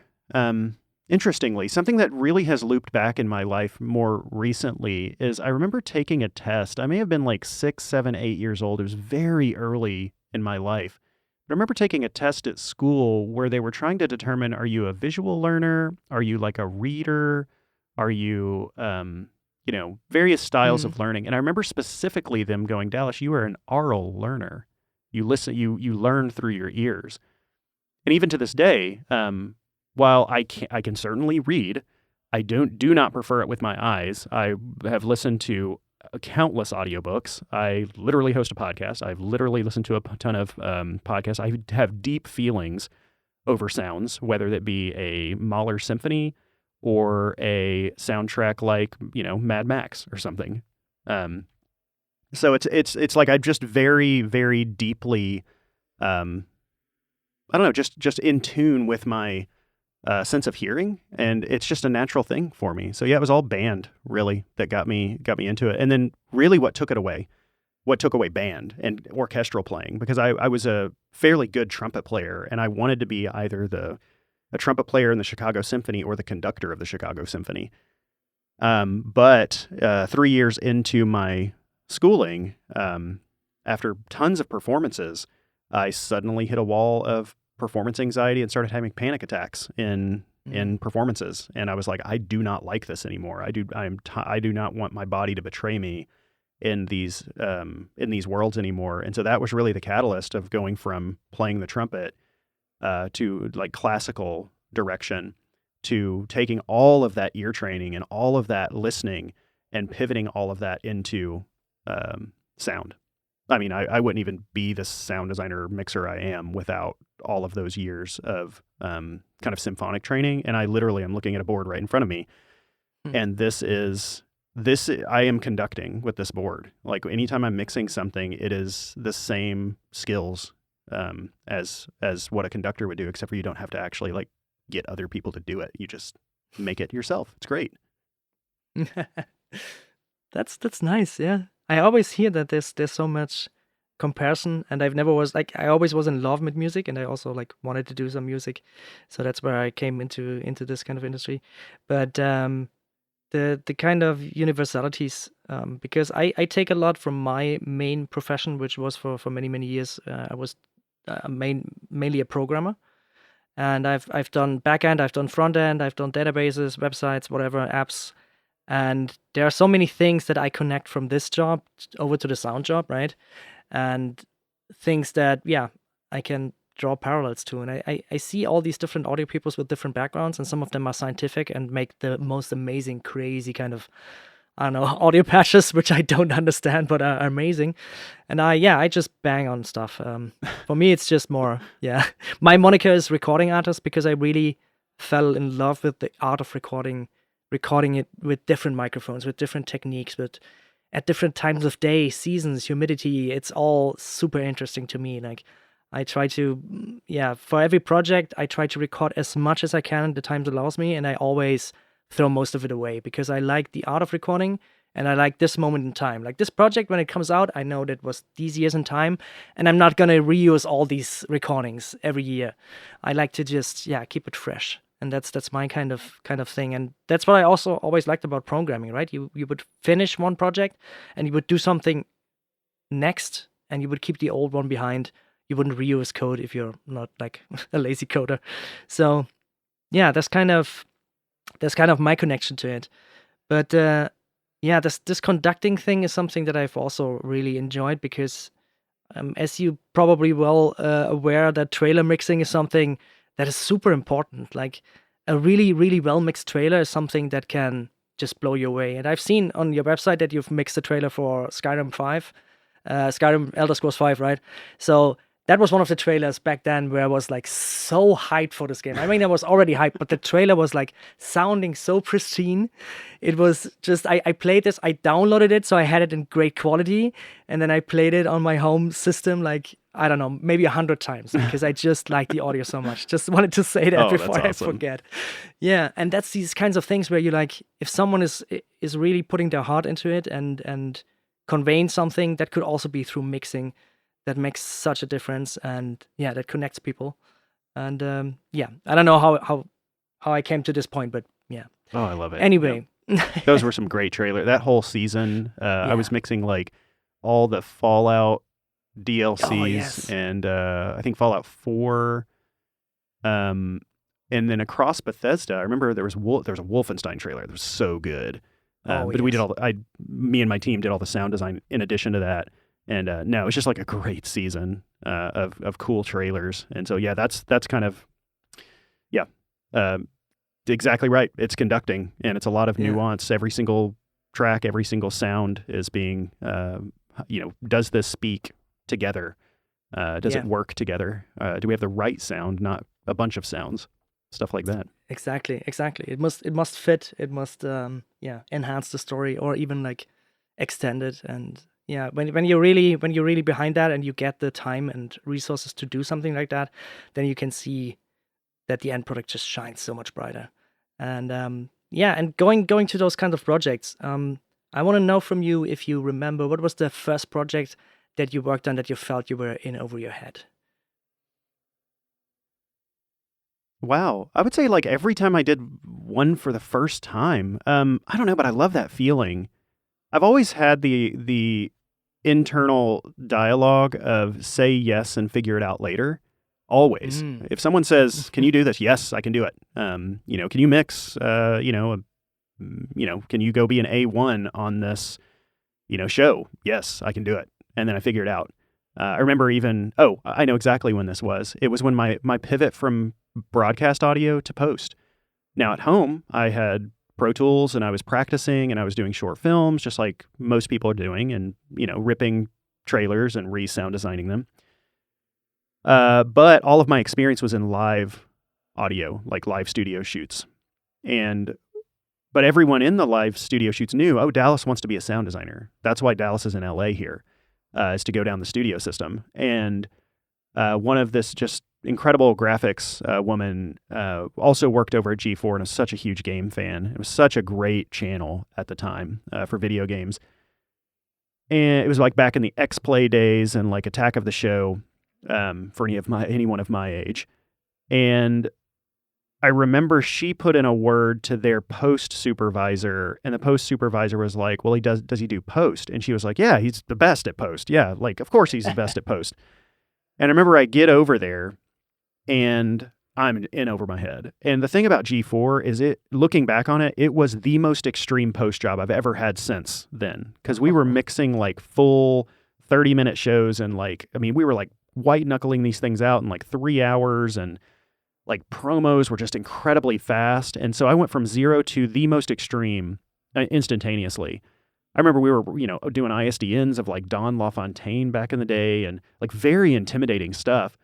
S3: interestingly, something that really has looped back in my life more recently is I remember taking a test. I may have been like 6, 7, 8 years old. It was very early in my life. I remember taking a test at school where they were trying to determine, are you a visual learner? Are you like a reader? Are you, various styles of learning. And I remember specifically them going, Dallas, you are an aural learner. You listen, you learn through your ears. And even to this day, while I can certainly read, I do not prefer it with my eyes. I have listened to countless audiobooks. I literally host a podcast. I've literally listened to a ton of podcasts. I have deep feelings over sounds, whether that be a Mahler symphony or a soundtrack like, Mad Max or something. So it's like I'm just very, very deeply, I don't know, just in tune with my sense of hearing, and it's just a natural thing for me. So yeah, it was all band really that got me into it. And then really what took away band and orchestral playing, because I was a fairly good trumpet player, and I wanted to be either a trumpet player in the Chicago Symphony or the conductor of the Chicago Symphony. But 3 years into my schooling, after tons of performances, I suddenly hit a wall of performance anxiety and started having panic attacks in performances. And I was like, I do not like this anymore. I do not want my body to betray me in these worlds anymore. And so that was really the catalyst of going from playing the trumpet to like classical direction, to taking all of that ear training and all of that listening and pivoting all of that into sound. I mean, I wouldn't even be the sound designer mixer I am without all of those years of kind of symphonic training. And I literally am looking at a board right in front of me. And I am conducting with this board. Like anytime I'm mixing something, it is the same skills as what a conductor would do, except for you don't have to actually like get other people to do it. You just make it yourself. It's great.
S2: That's nice. Yeah, I always hear that there's so much comparison, and I always was in love with music, and I also like wanted to do some music, so that's where I came into this kind of industry. But the kind of universalities, because I take a lot from my main profession, which was for many years. I was mainly a programmer, and I've done backend, I've done front end, I've done databases, websites, whatever, apps, and there are so many things that I connect from this job over to the sound job, right? And things that I can draw parallels to, and I see all these different audio peoples with different backgrounds, and some of them are scientific and make the most amazing, crazy kind of, I don't know, audio patches, which I don't understand, but are amazing. And I just bang on stuff. For me, it's just more, my moniker is recording artist, because I really fell in love with the art of recording it with different microphones, with different techniques, at different times of day, seasons, humidity. It's all super interesting to me. Like, I try to, for every project, I try to record as much as I can, the time allows me, and I always throw most of it away, because I like the art of recording, and I like this moment in time. Like this project, when it comes out, I know that was these years in time, and I'm not gonna reuse all these recordings every year. I like to just, keep it fresh. And that's my kind of thing. And that's what I also always liked about programming, right? You would finish one project and you would do something next, and you would keep the old one behind. You wouldn't reuse code if you're not like a lazy coder. So that's kind of my connection to it. But this conducting thing is something that I've also really enjoyed, because as you probably well aware, that trailer mixing is something that is super important. Like a really, really well mixed trailer is something that can just blow you away. And I've seen on your website that you've mixed the trailer for Skyrim 5, Skyrim Elder Scrolls 5, right? So that was one of the trailers back then where I was like so hyped for this game. I mean, I was already hyped, but the trailer was like sounding so pristine. It was just, I played this, I downloaded it, so I had it in great quality. And then I played it on my home system, like, I don't know, maybe 100 times because I just like the audio so much. Just wanted to say that before I forget. Yeah. And that's these kinds of things where you like, if someone is really putting their heart into it and conveying something, that could also be through mixing. That makes such a difference, and yeah, that connects people. And yeah, I don't know how I came to this point, but yeah.
S3: Oh, I love it.
S2: Anyway,
S3: those were some great trailers. That whole season, I was mixing like all the Fallout DLCs and I think Fallout 4, and then across Bethesda. I remember there was a Wolfenstein trailer that was so good. But we did me and my team did all the sound design in addition to that. And no, it's just like a great season of cool trailers. And so, yeah, that's kind of, exactly right. It's conducting, and it's a lot of nuance. Every single track, every single sound is being, does this speak together? Does it work together? Do we have the right sound, not a bunch of sounds? Stuff like that.
S2: Exactly. It must fit. It must, enhance the story or even like extend it. And yeah, when you're really behind that and you get the time and resources to do something like that, then you can see that the end product just shines so much brighter. And and going to those kinds of projects, I want to know from you if you remember what was the first project that you worked on that you felt you were in over your head.
S3: Wow. I would say like every time I did one for the first time, I don't know, but I love that feeling. I've always had the internal dialogue of say yes and figure it out later. Always. If someone says, "Can you do this?" Yes, I can do it. Can you mix? Can you go be an A1 on this, show? Yes, I can do it. And then I figure it out. I remember I know exactly when this was. It was when my pivot from broadcast audio to post. Now at home, I had Pro Tools and I was practicing and I was doing short films just like most people are doing and, ripping trailers and re-sound designing them. But all of my experience was in live audio, like live studio shoots. But everyone in the live studio shoots knew, Dallas wants to be a sound designer. That's why Dallas is in LA here, is to go down the studio system. And one of this just incredible graphics woman also worked over at G4 and is such a huge game fan. It was such a great channel at the time for video games. And it was like back in the X-Play days and like Attack of the Show for anyone of my age. And I remember she put in a word to their post supervisor, and the post supervisor was like, "Well, does he do post?" And she was like, "Yeah, he's the best at post. Yeah, like of course he's the best at post." And I remember I get over there and I'm in over my head. And the thing about G4 is looking back on it, it was the most extreme post job I've ever had since then. Because we were mixing like full 30-minute shows and we were like white knuckling these things out in like 3 hours, and like promos were just incredibly fast. And so I went from 0 to the most extreme instantaneously. I remember we were, doing ISDNs of like Don LaFontaine back in the day and like very intimidating stuff.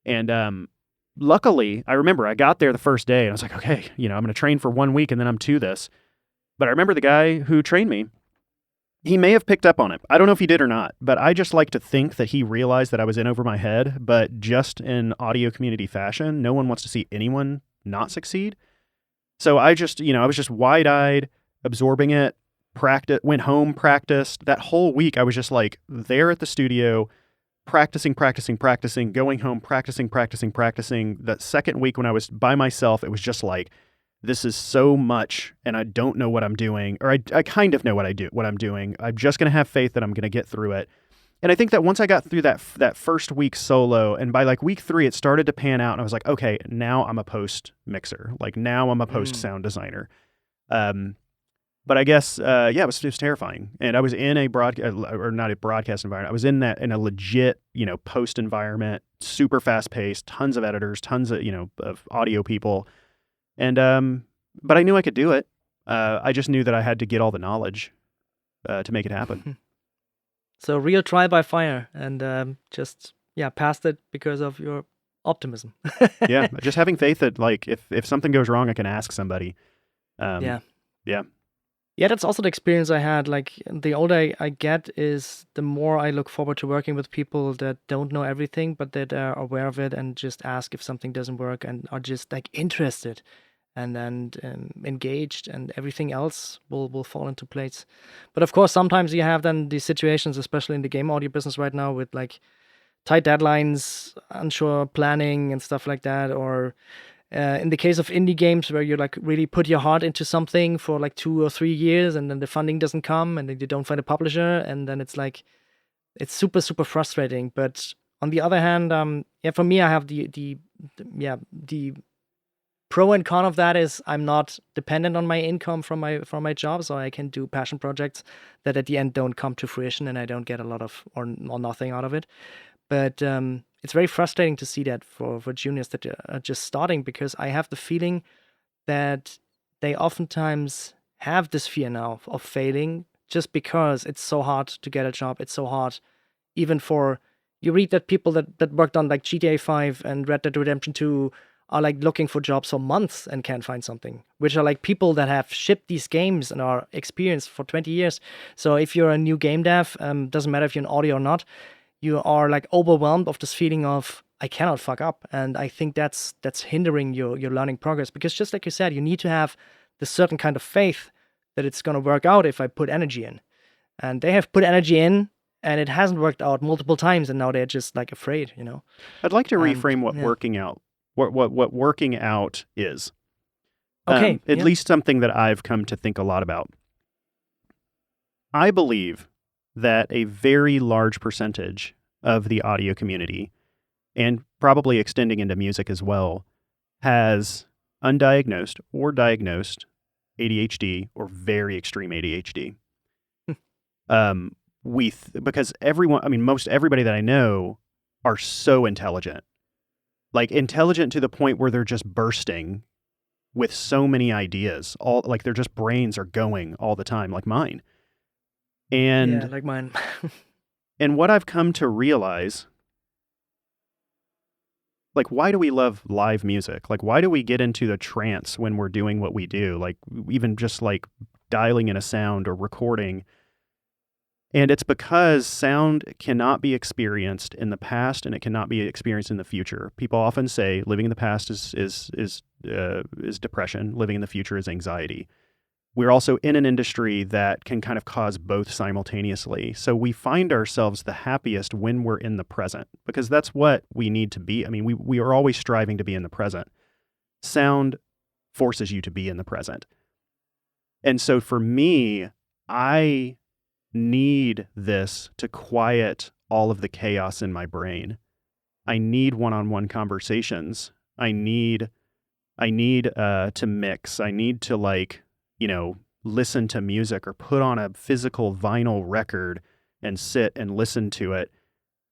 S3: And luckily, I remember I got there the first day and I was like, okay, I'm going to train for 1 week and then I'm to this. But I remember the guy who trained me, he may have picked up on it. I don't know if he did or not, but I just like to think that he realized that I was in over my head, but just in audio community fashion, no one wants to see anyone not succeed. So I just, I was just wide-eyed, absorbing it, went home, practiced. That whole week, I was just like there at the studio, practicing, going home, practicing. That second week when I was by myself, it was just like, this is so much and I don't know what I'm doing, or I kind of know what I'm doing. I'm just going to have faith that I'm going to get through it. And I think that once I got through that first week solo, and by like week 3, it started to pan out and I was like, okay, now I'm a post mixer. Like now I'm a post sound designer. But I guess, it was terrifying. And I was in a not a broadcast environment. I was in a legit, post environment, super fast paced, tons of editors, tons of, of audio people. And, but I knew I could do it. I just knew that I had to get all the knowledge, to make it happen.
S2: So real trial by fire and, just past it because of your optimism.
S3: Yeah, just having faith that like if something goes wrong, I can ask somebody.
S2: Yeah.
S3: Yeah.
S2: Yeah, that's also the experience I had. Like, the older I get is the more I look forward to working with people that don't know everything, but that are aware of it and just ask if something doesn't work and are just like interested and engaged, and everything else will fall into place. But of course, sometimes you have then these situations, especially in the game audio business right now, with like tight deadlines, unsure planning and stuff like that, or in the case of indie games where you like really put your heart into something for like 2 or 3 years, and then the funding doesn't come, and then you don't find a publisher, and then it's like it's super super frustrating. But on the other hand, for me, I have the pro and con of that is I'm not dependent on my income from my job, so I can do passion projects that at the end don't come to fruition, and I don't get a lot of or nothing out of it. But it's very frustrating to see that for juniors that are just starting, because I have the feeling that they oftentimes have this fear now of failing, just because it's so hard to get a job. It's so hard, even for, you read that people that worked on like GTA 5 and Red Dead Redemption 2 are like looking for jobs for months and can't find something, which are like people that have shipped these games and are experienced for 20 years. So if you're a new game dev, doesn't matter if you're in audio or not, you are like overwhelmed of this feeling of I cannot fuck up. And I think that's hindering your learning progress, because just like you said, you need to have this certain kind of faith that it's going to work out if I put energy in. And they have put energy in and it hasn't worked out multiple times, and now they're just like afraid, you know.
S3: I'd like to reframe what
S2: yeah.
S3: working out what working out is.
S2: Okay.
S3: At least something that I've come to think a lot about. I believe that a very large percentage of the audio community, and probably extending into music as well, has undiagnosed or diagnosed ADHD or very extreme ADHD. Because most everybody that I know are so intelligent. Like intelligent to the point where they're just bursting with so many ideas. All like their just brains are going all the time, like mine. And
S2: yeah, like mine.
S3: And what I've come to realize, like, why do we love live music? Like, why do we get into the trance when we're doing what we do? Like, even just like dialing in a sound or recording. And it's because sound cannot be experienced in the past, and it cannot be experienced in the future. People often say living in the past is depression. Living in the future is anxiety. We're also in an industry that can kind of cause both simultaneously. So we find ourselves the happiest when we're in the present, because that's what we need to be. I mean, we are always striving to be in the present. Sound forces you to be in the present. And so for me, I need this to quiet all of the chaos in my brain. I need one-on-one conversations. I need to mix. I need to listen to music or put on a physical vinyl record and sit and listen to it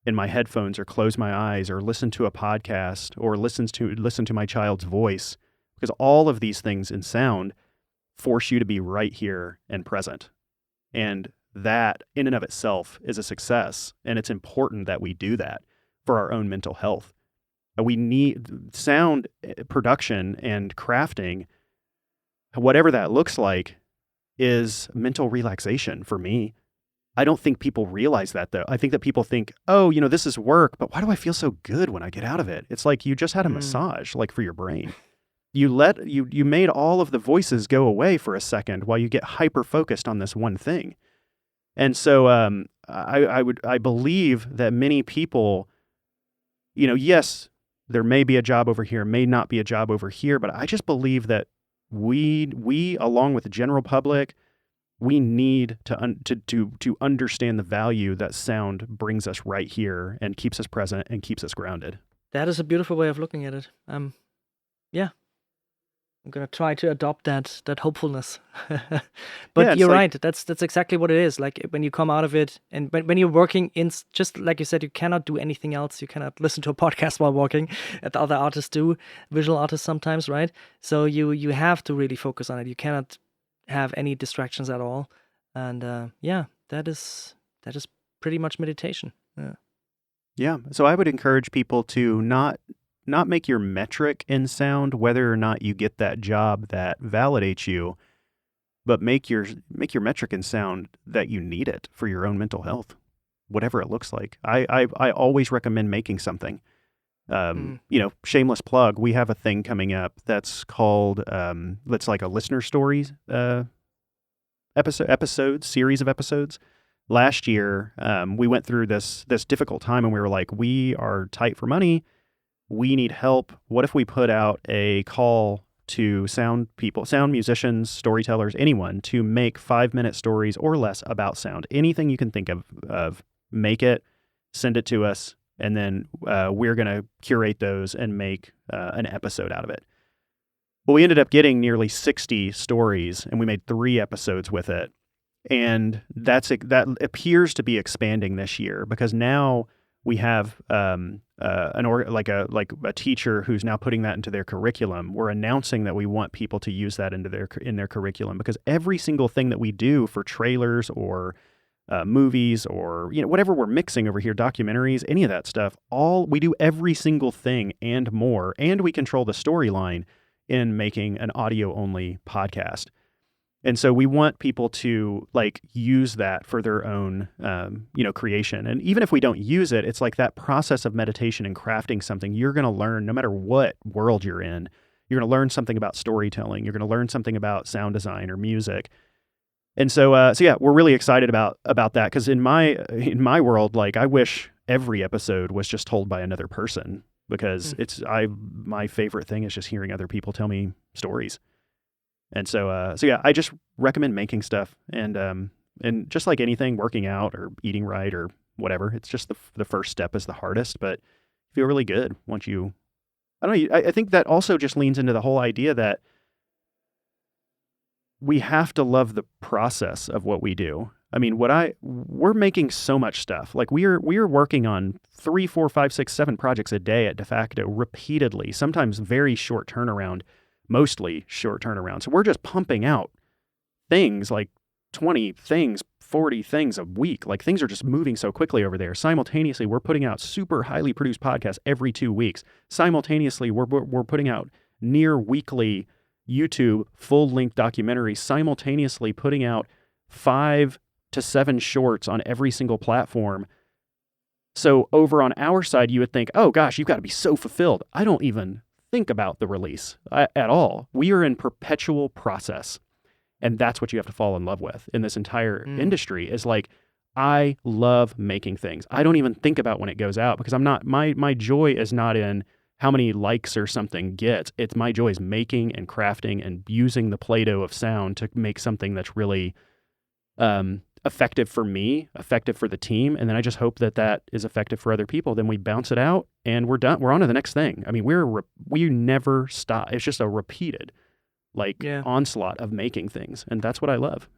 S3: in my headphones, or close my eyes, or listen to a podcast, or listen to my child's voice, because all of these things in sound force you to be right here and present. And that in and of itself is a success. And it's important that we do that for our own mental health. We need sound production and crafting, whatever that looks like, is mental relaxation for me. I don't think people realize that, though. I think that people think, oh, this is work, but why do I feel so good when I get out of it? It's like you just had a massage, like for your brain. You made all of the voices go away for a second while you get hyper focused on this one thing. And so I believe that many people, yes, there may be a job over here, may not be a job over here, but I just believe that we along with the general public, we need to understand the value that sound brings us right here and keeps us present and keeps us grounded.
S2: That is a beautiful way of looking at it. Yeah. I'm gonna try to adopt that hopefulness. But
S3: Yeah,
S2: you're right. That's exactly what it is. Like when you come out of it, and when you're working in, just like you said, you cannot do anything else. You cannot listen to a podcast while working. The other artists do, visual artists sometimes, right? So you have to really focus on it. You cannot have any distractions at all. And that is pretty much meditation. Yeah.
S3: Yeah. So I would encourage people to not make your metric in sound whether or not you get that job that validates you, but make your metric in sound that you need it for your own mental health, whatever it looks like. I always recommend making something. Shameless plug. We have a thing coming up that's called that's like a listener stories series of episodes. Last year, we went through this difficult time, and we were like, we are tight for money. We need help. What if we put out a call to sound musicians, storytellers, anyone to make 5-minute stories or less about sound? Anything you can think of, make it, send it to us, and then we're going to curate those and make an episode out of it. Well, we ended up getting nearly 60 stories, and we made 3 episodes with it. And that appears to be expanding this year, because now we have a teacher who's now putting that into their curriculum. We're announcing that we want people to use that in their curriculum, because every single thing that we do for trailers or movies or whatever we're mixing over here, documentaries, any of that stuff, we do every single thing and more, and we control the storyline in making an audio only podcast. And so we want people to use that for their own, creation. And even if we don't use it, it's like that process of meditation and crafting something. You're going to learn, no matter what world you're in, you're going to learn something about storytelling. You're going to learn something about sound design or music. And so yeah, we're really excited about that, because in my world, I wish every episode was just told by another person, because my favorite thing is just hearing other people tell me stories. And so yeah, I just recommend making stuff, and just like anything, working out or eating right or whatever, it's just the first step is the hardest, but you feel really good once you, I don't know, I think that also just leans into the whole idea that we have to love the process of what we do. I mean, we're making so much stuff. We are working on 3, 4, 5, 6, 7 projects a day at De Facto repeatedly, sometimes very short turnaround. Mostly short turnaround. So we're just pumping out things, 20 things, 40 things a week. Things are just moving so quickly over there. Simultaneously, we're putting out super highly produced podcasts every 2 weeks. Simultaneously, we're putting out near weekly YouTube full-length documentaries, simultaneously putting out 5 to 7 shorts on every single platform. So over on our side, you would think, oh gosh, you've got to be so fulfilled. I don't even think about the release at all. We are in perpetual process, and that's what you have to fall in love with in this entire industry. Is I love making things. I don't even think about when it goes out, because I'm not, my joy is not in how many likes or something gets. It's my joy is making and crafting and using the Play-Doh of sound to make something that's really effective for me, effective for the team, and then I just hope that is effective for other people. Then we bounce it out, and we're done. We're on to the next thing. I mean, we never stop. It's just a repeated, onslaught of making things, and that's what I love.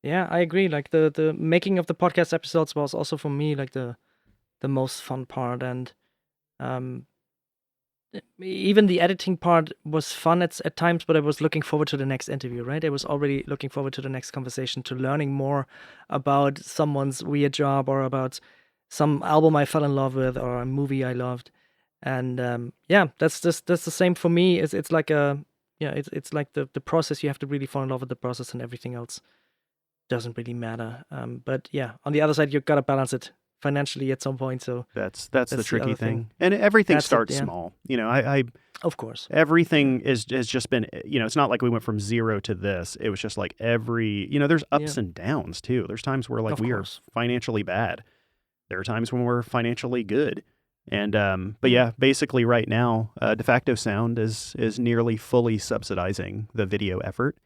S2: Yeah, I agree. The making of the podcast episodes was also for me the most fun part, and even the editing part was fun at times, but I was looking forward to the next interview, right? I was already looking forward to the next conversation, to learning more about someone's weird job, or about some album I fell in love with, or a movie I loved. And yeah, that's the same for me. It's like it's like the process. You have to really fall in love with the process, and everything else doesn't really matter. But yeah, on the other side, you've got to balance it financially at some point. So
S3: that's the tricky thing. And everything starts small. I
S2: of course,
S3: everything has just been, it's not like we went from 0 to this. It was just there's ups and downs too. There's times where we are financially bad. There are times when we're financially good. And but yeah, basically right now, De Facto Sound is nearly fully subsidizing the video effort.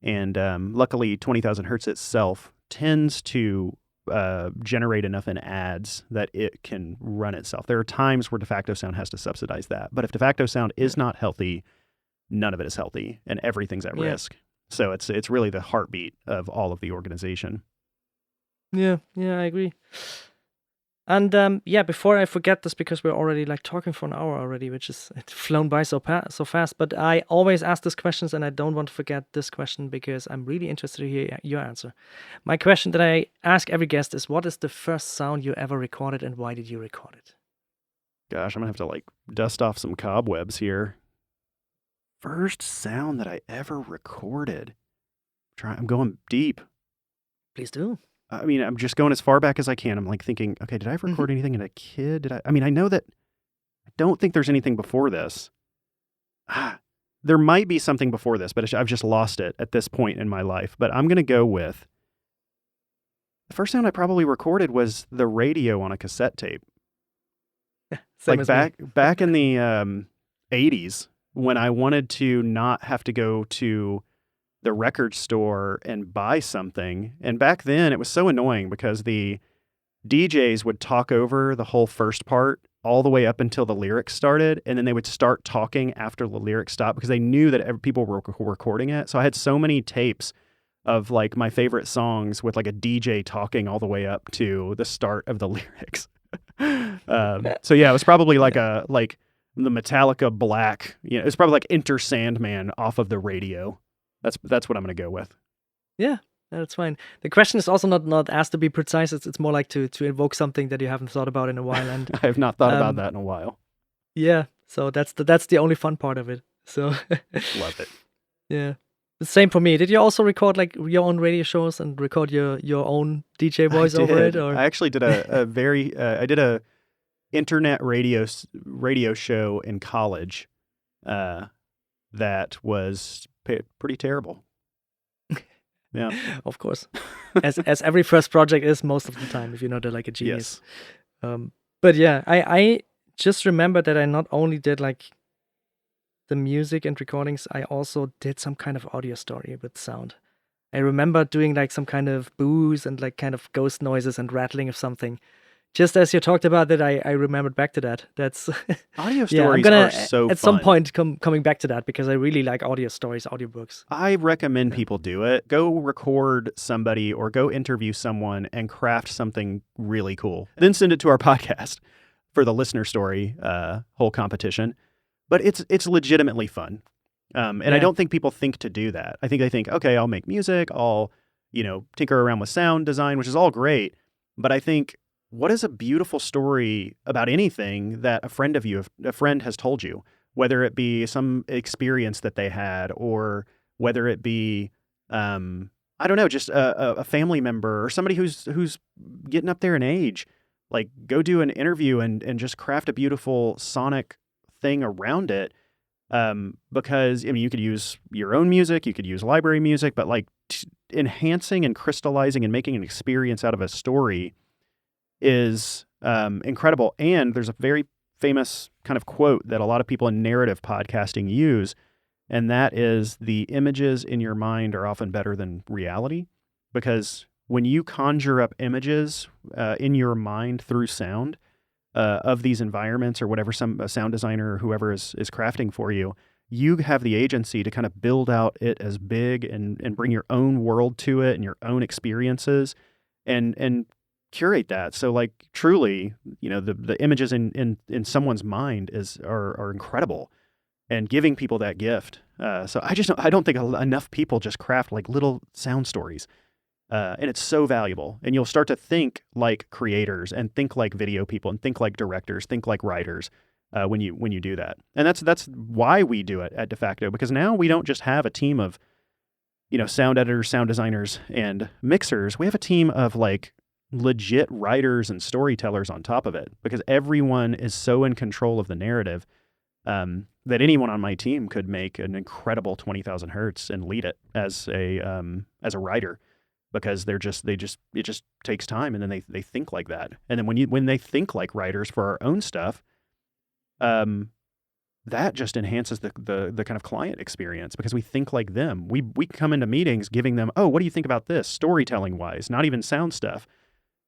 S3: And luckily 20,000 Hertz itself tends to generate enough in ads that it can run itself. There are times where De Facto Sound has to subsidize that. But if De Facto Sound is not healthy, none of it is healthy, and everything's at risk. So it's really the heartbeat of all of the organization.
S2: Yeah, I agree. And yeah, before I forget this, because we're already like talking for an hour already, which is it's flown by so fast. But I always ask these questions, and I don't want to forget this question because I'm really interested to hear your answer. My question that I ask every guest is, what is the first sound you ever recorded, and why did you record it?
S3: Gosh, I'm gonna have to like dust off some cobwebs here. First sound that I ever recorded. I'm going deep.
S2: Please do.
S3: I mean, I'm just going as far back as I can. I'm like thinking, okay, did I ever record anything as a kid? I mean, I know that I don't think there's anything before this. There might be something before this, but I've just lost it at this point in my life. But I'm going to go with the first sound I probably recorded was the radio on a cassette tape.
S2: Same
S3: like
S2: as
S3: back in the 80s when I wanted to not have to go to the record store and buy something. And back then it was so annoying because the DJs would talk over the whole first part all the way up until the lyrics started. And then they would start talking after the lyrics stopped because they knew that people were recording it. So I had so many tapes of like my favorite songs with like a DJ talking all the way up to the start of the lyrics. So yeah, it was probably like the Metallica Black, it's probably like Enter Sandman off of the radio. That's what I'm going to go with.
S2: Yeah, that's fine. The question is also not asked to be precise. It's more like to invoke something that you haven't thought about in a while. And
S3: I have not thought about that in a while.
S2: Yeah, so that's the only fun part of it. So
S3: love it.
S2: Yeah, the same for me. Did you also record like your own radio shows and record your own DJ voice over it? Or
S3: I actually did I did a internet radio show in college. That was pretty terrible. Yeah,
S2: of course, as every first project is most of the time, if you're not like a genius.
S3: Yes.
S2: But yeah, I just remember that I not only did like the music and recordings, I also did some kind of audio story with sound. I remember doing like some kind of boos and like kind of ghost noises and rattling of something. Just as you talked about that, I remembered back to that. That's
S3: audio stories
S2: yeah, I'm gonna,
S3: are so
S2: at
S3: fun.
S2: some point coming back to that because I really like audio stories, audiobooks.
S3: I recommend people do it. Go record somebody or go interview someone and craft something really cool. Then send it to our podcast for the listener story whole competition. But it's legitimately fun. And I don't think people think to do that. I think they think, okay, I'll make music, I'll, tinker around with sound design, which is all great. But I think, what is a beautiful story about anything that a friend has told you, whether it be some experience that they had or whether it be, I don't know, just a family member or somebody who's getting up there in age. Like, go do an interview and just craft a beautiful sonic thing around it. Because, you could use your own music, you could use library music, but like enhancing and crystallizing and making an experience out of a story is incredible. And there's a very famous kind of quote that a lot of people in narrative podcasting use, and that is the images in your mind are often better than reality, because when you conjure up images in your mind through sound of these environments or whatever a sound designer or whoever is crafting for you, you have the agency to kind of build out it as big and bring your own world to it and your own experiences and curate that. So like truly, the images in someone's mind are incredible, and giving people that gift. So I don't think enough people just craft like little sound stories. And it's so valuable. And you'll start to think like creators and think like video people and think like directors, think like writers when you do that. And that's why we do it at De Facto, because now we don't just have a team of, sound editors, sound designers, and mixers. We have a team of like legit writers and storytellers on top of it, because everyone is so in control of the narrative that anyone on my team could make an incredible 20,000 Hertz and lead it as a writer. Because it just takes time, and then they think like that. And then when they think like writers for our own stuff, that just enhances the kind of client experience, because we think like them. We come into meetings giving them, oh, what do you think about this, storytelling wise, not even sound stuff.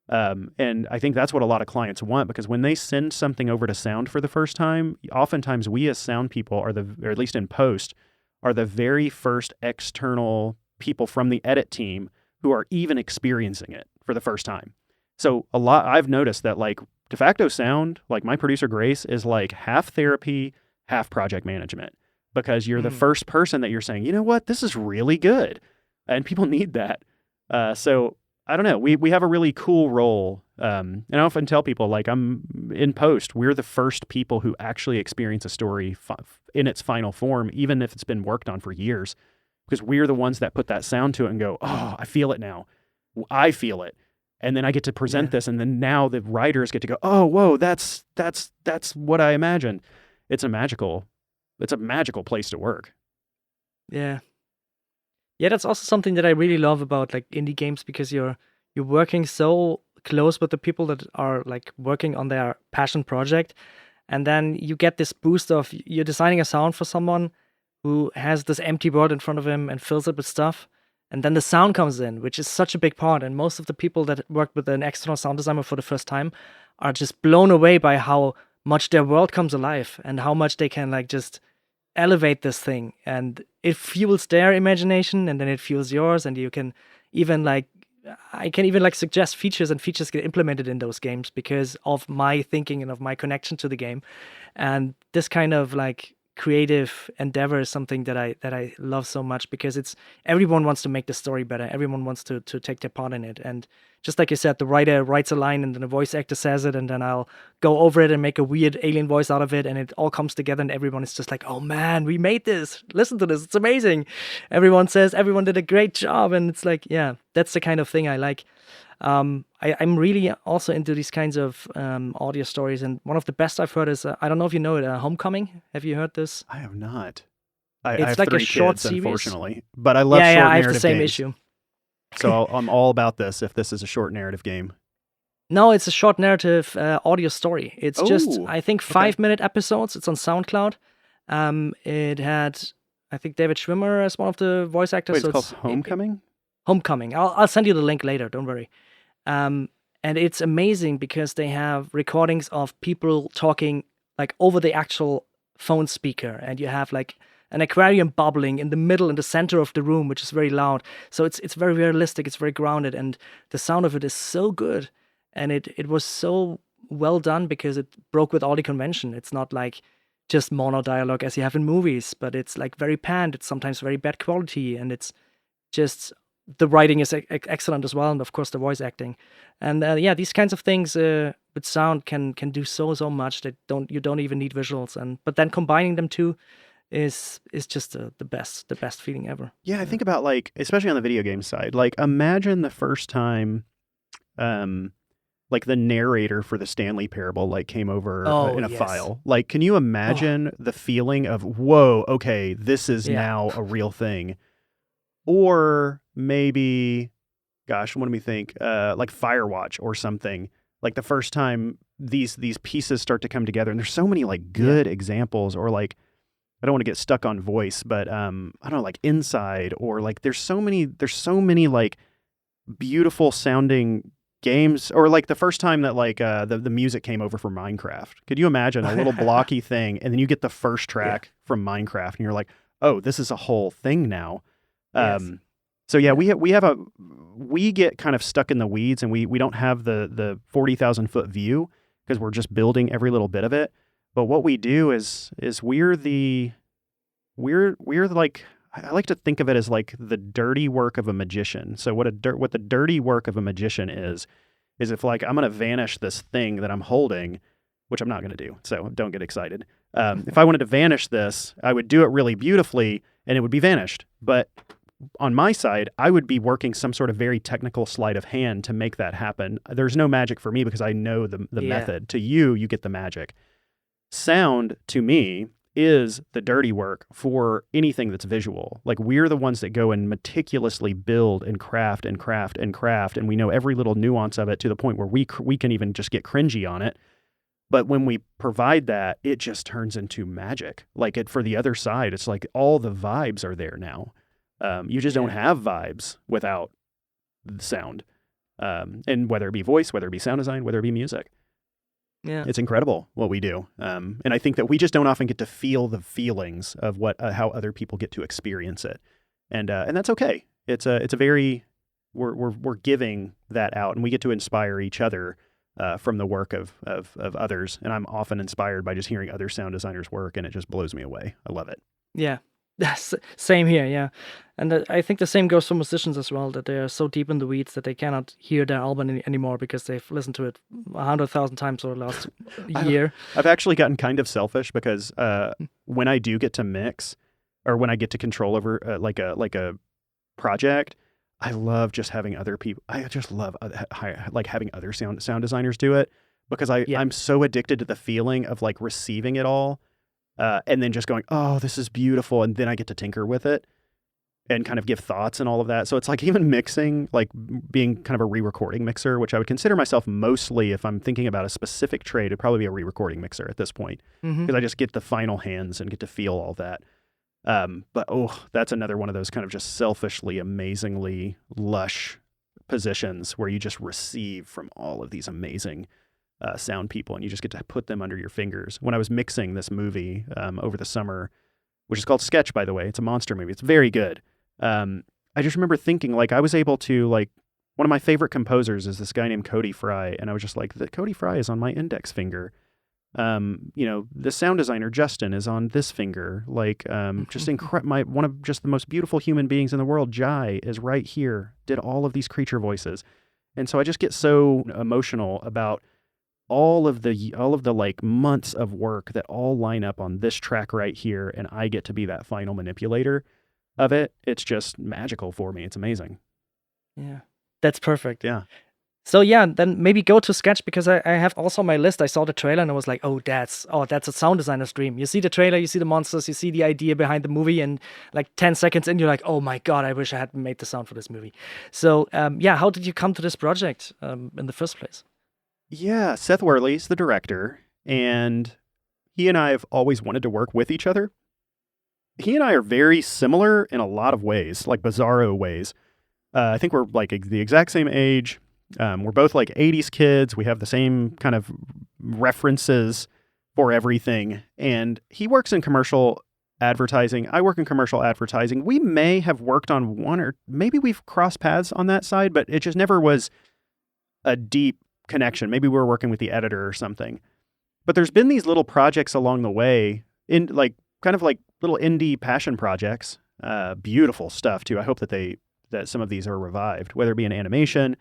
S3: And I think that's what a lot of clients want, because when they send something over to sound for the first time, oftentimes we as sound people or at least in post, are the very first external people from the edit team who are even experiencing it for the first time. So I've noticed that like de facto sound, like my producer Grace is like half therapy, half project management, because you're the first person that you're saying, you know what, this is really good. And people need that. So I don't know. We have a really cool role. And I often tell people, like, I'm in post, we're the first people who actually experience a story in its final form, even if it's been worked on for years, because we're the ones that put that sound to it and go, oh, I feel it now. I feel it. And then I get to present this. And then now the writers get to go, oh, whoa, that's what I imagined. It's a magical place to work.
S2: Yeah. Yeah, that's also something that I really love about like indie games, because you're working so close with the people that are like working on their passion project, and then you get this boost of you're designing a sound for someone who has this empty world in front of him and fills it with stuff, and then the sound comes in, which is such a big part. And most of the people that work with an external sound designer for the first time are just blown away by how much their world comes alive and how much they can like just elevate this thing, and it fuels their imagination, and then it fuels yours, and you can even like I can even like suggest features, and features get implemented in those games because of my thinking and of my connection to the game. And this kind of like creative endeavor is something that I love so much, because it's everyone wants to make the story better, everyone wants to take their part in it. And just like you said, the writer writes a line and then the voice actor says it, and then I'll go over it and make a weird alien voice out of it, and it all comes together, and everyone is just like, oh man, we made this, listen to this, it's amazing. Everyone says everyone did a great job, and it's like, yeah, that's the kind of thing I like. I'm really also into these kinds of audio stories, and one of the best I've heard is I don't know if you know it, Homecoming. Have you heard this?
S3: I have not.
S2: It's
S3: I have
S2: like
S3: 3
S2: a short
S3: kids,
S2: series.
S3: Unfortunately, but I love short
S2: I
S3: narrative
S2: have the same
S3: games.
S2: issue.
S3: So I'm all about this if this is a short narrative game.
S2: No, it's a short narrative audio story. It's just, I think, 5-minute episodes. It's on SoundCloud. It had, I think, David Schwimmer as one of the voice actors.
S3: Wait, it's called Homecoming?
S2: Homecoming. I'll send you the link later, don't worry. And it's amazing because they have recordings of people talking like over the actual phone speaker, and you have like an aquarium bubbling in the center of the room, which is very loud. So it's very realistic, it's very grounded, and the sound of it is so good. And it was so well done because it broke with all the convention. It's not like just mono dialogue as you have in movies, but it's like very panned, it's sometimes very bad quality, and it's just the writing is excellent as well, and of course the voice acting. And these kinds of things with sound can do so much that you don't even need visuals, but then combining them too is just the best feeling ever.
S3: Yeah, I think about like, especially on the video game side, like imagine the first time like the narrator for the Stanley Parable like came over in a file. Like, can you imagine the feeling of, whoa, okay, this is now a real thing? Or maybe, gosh, what do we think? Like Firewatch or something. Like the first time these pieces start to come together, and there's so many like good examples, or like, I don't want to get stuck on voice, but I don't know, like Inside, or like there's so many like beautiful sounding games, or like the first time that like the music came over for Minecraft. Could you imagine a little blocky thing, and then you get the first track from Minecraft, and you're like, oh, this is a whole thing now. So yeah, we get kind of stuck in the weeds, and we don't have the 40,000 foot view because we're just building every little bit of it. But what we do is we're like, I like to think of it as like the dirty work of a magician. So what the dirty work of a magician is if like I'm going to vanish this thing that I'm holding, which I'm not going to do, so don't get excited. If I wanted to vanish this, I would do it really beautifully and it would be vanished. But on my side, I would be working some sort of very technical sleight of hand to make that happen. There's no magic for me because I know the method. To you get the magic. Sound, to me, is the dirty work for anything that's visual. Like, we're the ones that go and meticulously build and craft and craft and craft, and we know every little nuance of it to the point where we can even just get cringy on it. But when we provide that, it just turns into magic. Like, for the other side, it's like all the vibes are there now. You just don't have vibes without the sound. And whether it be voice, whether it be sound design, whether it be music.
S2: Yeah,
S3: it's incredible what we do. And I think that we just don't often get to feel the feelings of how other people get to experience it. And that's okay. It's a very we're giving that out, and we get to inspire each other from the work of others. And I'm often inspired by just hearing other sound designers work, and it just blows me away. I love it.
S2: Yeah. Same here, yeah. And I think the same goes for musicians as well, that they are so deep in the weeds that they cannot hear their album anymore because they've listened to it 100,000 times over the last year.
S3: I've actually gotten kind of selfish because when I do get to mix, or when I get to control over like a project, I love just having other people. I just love like having other sound designers do it, because I'm so addicted to the feeling of like receiving it all, and then just going, oh, this is beautiful, and then I get to tinker with it and kind of give thoughts and all of that. So it's like even mixing, like being kind of a re-recording mixer, which I would consider myself mostly, if I'm thinking about a specific trade, it'd probably be a re-recording mixer at this point, because I just get the final hands and get to feel all that. But that's another one of those kind of just selfishly, amazingly lush positions where you just receive from all of these amazing sound people, and you just get to put them under your fingers. When I was mixing this movie over the summer, which is called Sketch, by the way, it's a monster movie. It's very good. I just remember thinking, like, I was able to, like, one of my favorite composers is this guy named Cody Fry, and I was just like, Cody Fry is on my index finger. The sound designer Justin is on this finger. Like, just one of just the most beautiful human beings in the world, Jai, is right here. Did all of these creature voices, and so I just get so emotional about all of the like months of work that all line up on this track right here, and I get to be that final manipulator of it. It's just magical for me. It's amazing.
S2: Yeah, that's perfect.
S3: Yeah.
S2: So yeah, then maybe go to Sketch, because I have also on my list. I saw the trailer and I was like, that's a sound designer's dream. You see the trailer, you see the monsters, you see the idea behind the movie, and like 10 seconds in, you're like, oh my God, I wish I had made the sound for this movie. So how did you come to this project in the first place?
S3: Yeah, Seth Worley's the director, and he and I have always wanted to work with each other. He and I are very similar in a lot of ways, like bizarro ways. I think we're like the exact same age. We're both like 80s kids. We have the same kind of references for everything. And he works in commercial advertising. I work in commercial advertising. We may have worked on one, or maybe we've crossed paths on that side, but it just never was a deep connection. Maybe we were working with the editor or something. But there's been these little projects along the way, in like kind of like little indie passion projects. Beautiful stuff too. I hope that some of these are revived, whether it be an animation,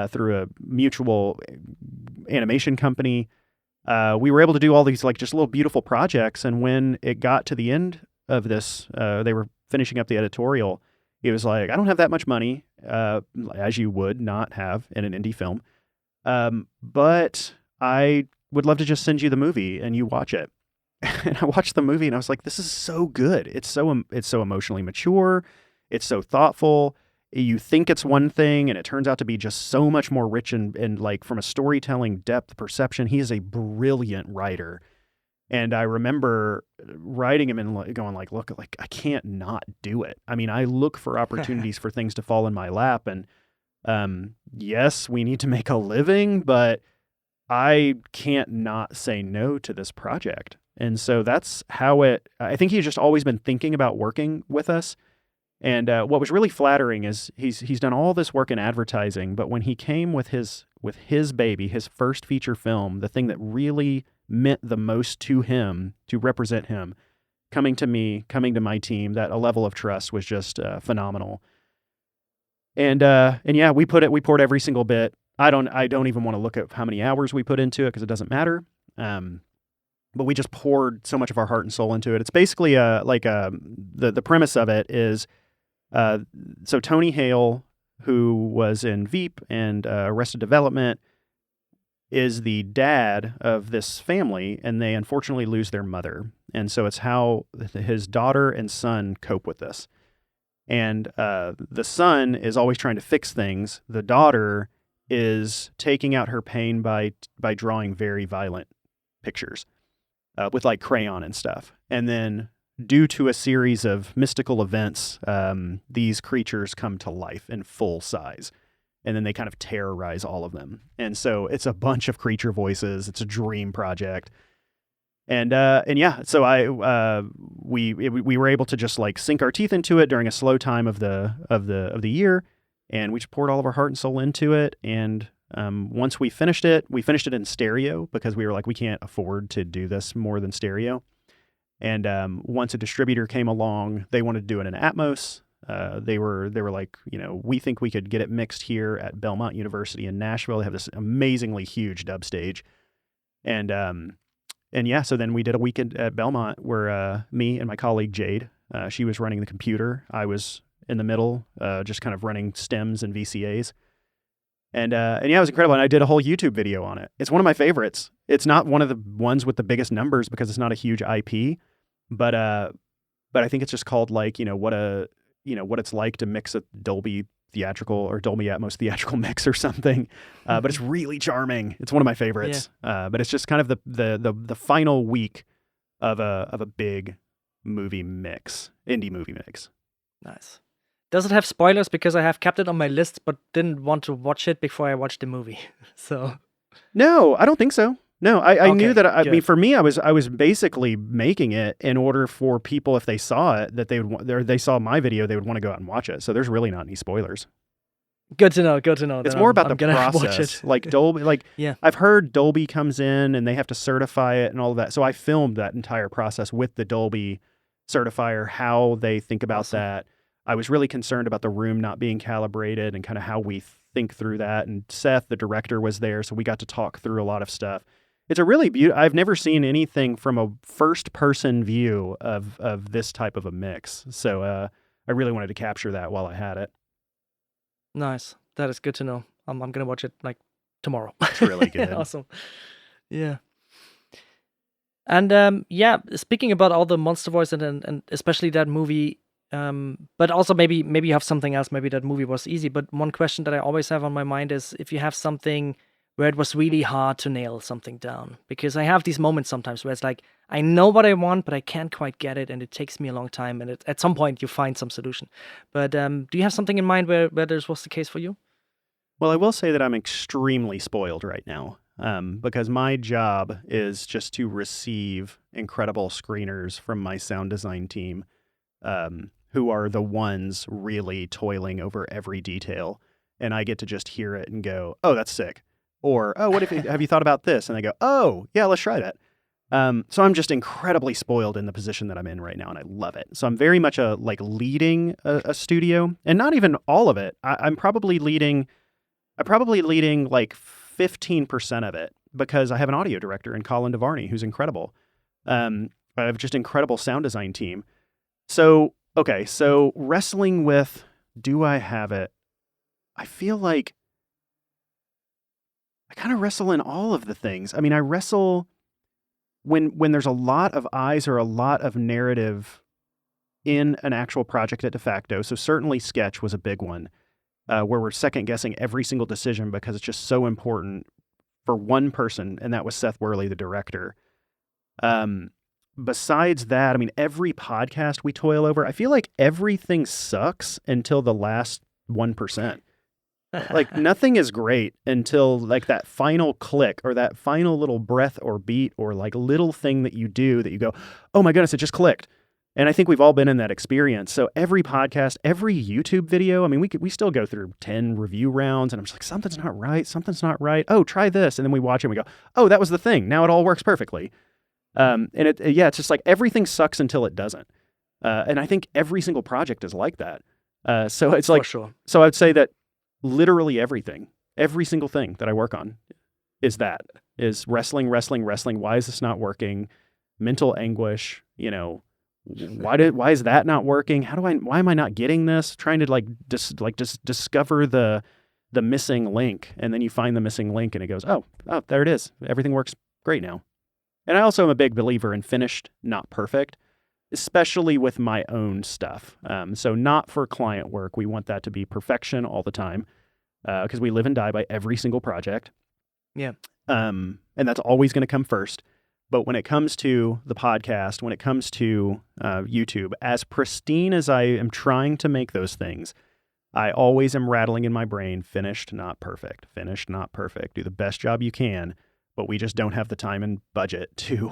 S3: through a mutual animation company. We were able to do all these like just little beautiful projects. And when it got to the end of this, they were finishing up the editorial. It was like, I don't have that much money, as you would not have in an indie film. But I would love to just send you the movie and you watch it. And I watched the movie and I was like, this is so good. It's so emotionally mature. It's so thoughtful. You think it's one thing and it turns out to be just so much more rich and like from a storytelling depth perception. He is a brilliant writer. And I remember writing him and going like, look, like I can't not do it. I mean, I look for opportunities for things to fall in my lap, and yes, we need to make a living, but I can't not say no to this project. And so that's how I think he's just always been thinking about working with us. And what was really flattering is he's done all this work in advertising, but when he came with his baby, his first feature film, the thing that really meant the most to him, to represent him, coming to me, coming to my team, that a level of trust was just phenomenal. And yeah, we poured every single bit. I don't even want to look at how many hours we put into it, because it doesn't matter. But we just poured so much of our heart and soul into it. It's basically the premise of it is, so Tony Hale, who was in Veep and Arrested Development, is the dad of this family, and they unfortunately lose their mother. And so it's how his daughter and son cope with this. And the son is always trying to fix things. The daughter is taking out her pain by drawing very violent pictures with like crayon and stuff. And then due to a series of mystical events, these creatures come to life in full size. And then they kind of terrorize all of them. And so it's a bunch of creature voices. It's a dream project. And yeah, so we were able to just like sink our teeth into it during a slow time of the year. and we just poured all of our heart and soul into it. And once we finished it in stereo because we were like, we can't afford to do this more than stereo. And once a distributor came along, they wanted to do it in Atmos. They were like, we think we could get it mixed here at Belmont University in Nashville. They have this amazingly huge dub stage. And yeah, so then we did a weekend at Belmont where me and my colleague Jade, she was running the computer. I was in the middle, just kind of running stems and VCAs. And yeah, it was incredible. And I did a whole YouTube video on it. It's one of my favorites. It's not one of the ones with the biggest numbers because it's not a huge IP, but I think it's just called like, what it's like to mix a Dolby theatrical or Dolby Atmos theatrical mix or something. But it's really charming. It's one of my favorites. Yeah. But it's just kind of the final week of a big movie mix, indie movie mix.
S2: Nice. Does it have spoilers? Because I have kept it on my list, but didn't want to watch it before I watched the movie. So
S3: no, I don't think so. No, I
S2: Okay,
S3: knew that. I
S2: good.
S3: mean, for me, I was basically making it in order for people, if they saw it, that they saw my video, they would want to go out and watch it. So there's really not any spoilers.
S2: Good to know.
S3: It's
S2: Then
S3: more
S2: I'm
S3: about the
S2: gonna watch
S3: process.
S2: it.
S3: Like Dolby, like
S2: Yeah.
S3: I've heard Dolby comes in and they have to certify it and all of that. So I filmed that entire process with the Dolby certifier, how they think about
S2: Awesome.
S3: that. I was really concerned about the room not being calibrated and kind of how we think through that. And Seth, the director, was there, so we got to talk through a lot of stuff. It's a really beautiful. I've never seen anything from a first-person view of this type of a mix. So I really wanted to capture that while I had it.
S2: Nice. That is good to know. I'm gonna watch it like tomorrow.
S3: It's really good.
S2: Awesome. Yeah. And yeah, speaking about all the monster voice and especially that movie, but also maybe you have something else. Maybe that movie was easy. But one question that I always have on my mind is if you have something where it was really hard to nail something down, because I have these moments sometimes where it's like I know what I want, but I can't quite get it, and it takes me a long time. And at some point you find some solution. But do you have something in mind where this was the case for you?
S3: Well, I will say that I'm extremely spoiled right now because my job is just to receive incredible screeners from my sound design team who are the ones really toiling over every detail. And I get to just hear it and go, oh, that's sick. Or, oh, have you thought about this? And they go, oh, yeah, let's try that. So I'm just incredibly spoiled in the position that I'm in right now, and I love it. So I'm very much leading a studio, and not even all of it. I'm probably leading like 15% of it because I have an audio director in Colin DeVarney who's incredible. I have just incredible sound design team. So, okay, so wrestling with, do I have it? I feel like I kind of wrestle in all of the things. I mean, I wrestle when there's a lot of eyes or a lot of narrative in an actual project at De Facto. So certainly Sketch was a big one. Where we're second guessing every single decision because it's just so important for one person, and that was Seth Worley, the director. Besides that, I mean, every podcast we toil over, I feel like everything sucks until the last 1%. Like nothing is great until like that final click or that final little breath or beat or like little thing that you do that you go, oh my goodness, it just clicked. And I think we've all been in that experience. So every podcast, every YouTube video, I mean, we still go through 10 review rounds and I'm just like, something's not right. Oh, try this. And then we watch it and we go, oh, that was the thing. Now it all works perfectly. And it's just like everything sucks until it doesn't. And I think every single project is like that. So it's like,
S2: For sure.
S3: So I'd say that literally every single thing that I work on is wrestling. Why is this not working? Mental anguish, why is that not working? Why am I not getting this? Trying to just discover the missing link, and then you find the missing link and it goes, oh, there it is. Everything works great now. And I also am a big believer in finished, not perfect, especially with my own stuff. So not for client work. We want that to be perfection all the time because we live and die by every single project.
S2: Yeah.
S3: And that's always going to come first. But when it comes to the podcast, when it comes to YouTube, as pristine as I am trying to make those things, I always am rattling in my brain, finished, not perfect, do the best job you can, but we just don't have the time and budget to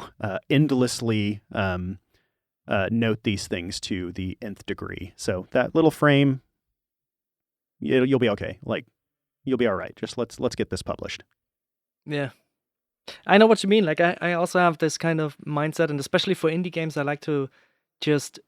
S3: endlessly note these things to the nth degree. So that little frame, you'll be okay. Like, you'll be all right. Just let's get this published.
S2: Yeah. I know what you mean. Like, I also have this kind of mindset, and especially for indie games, I like to just,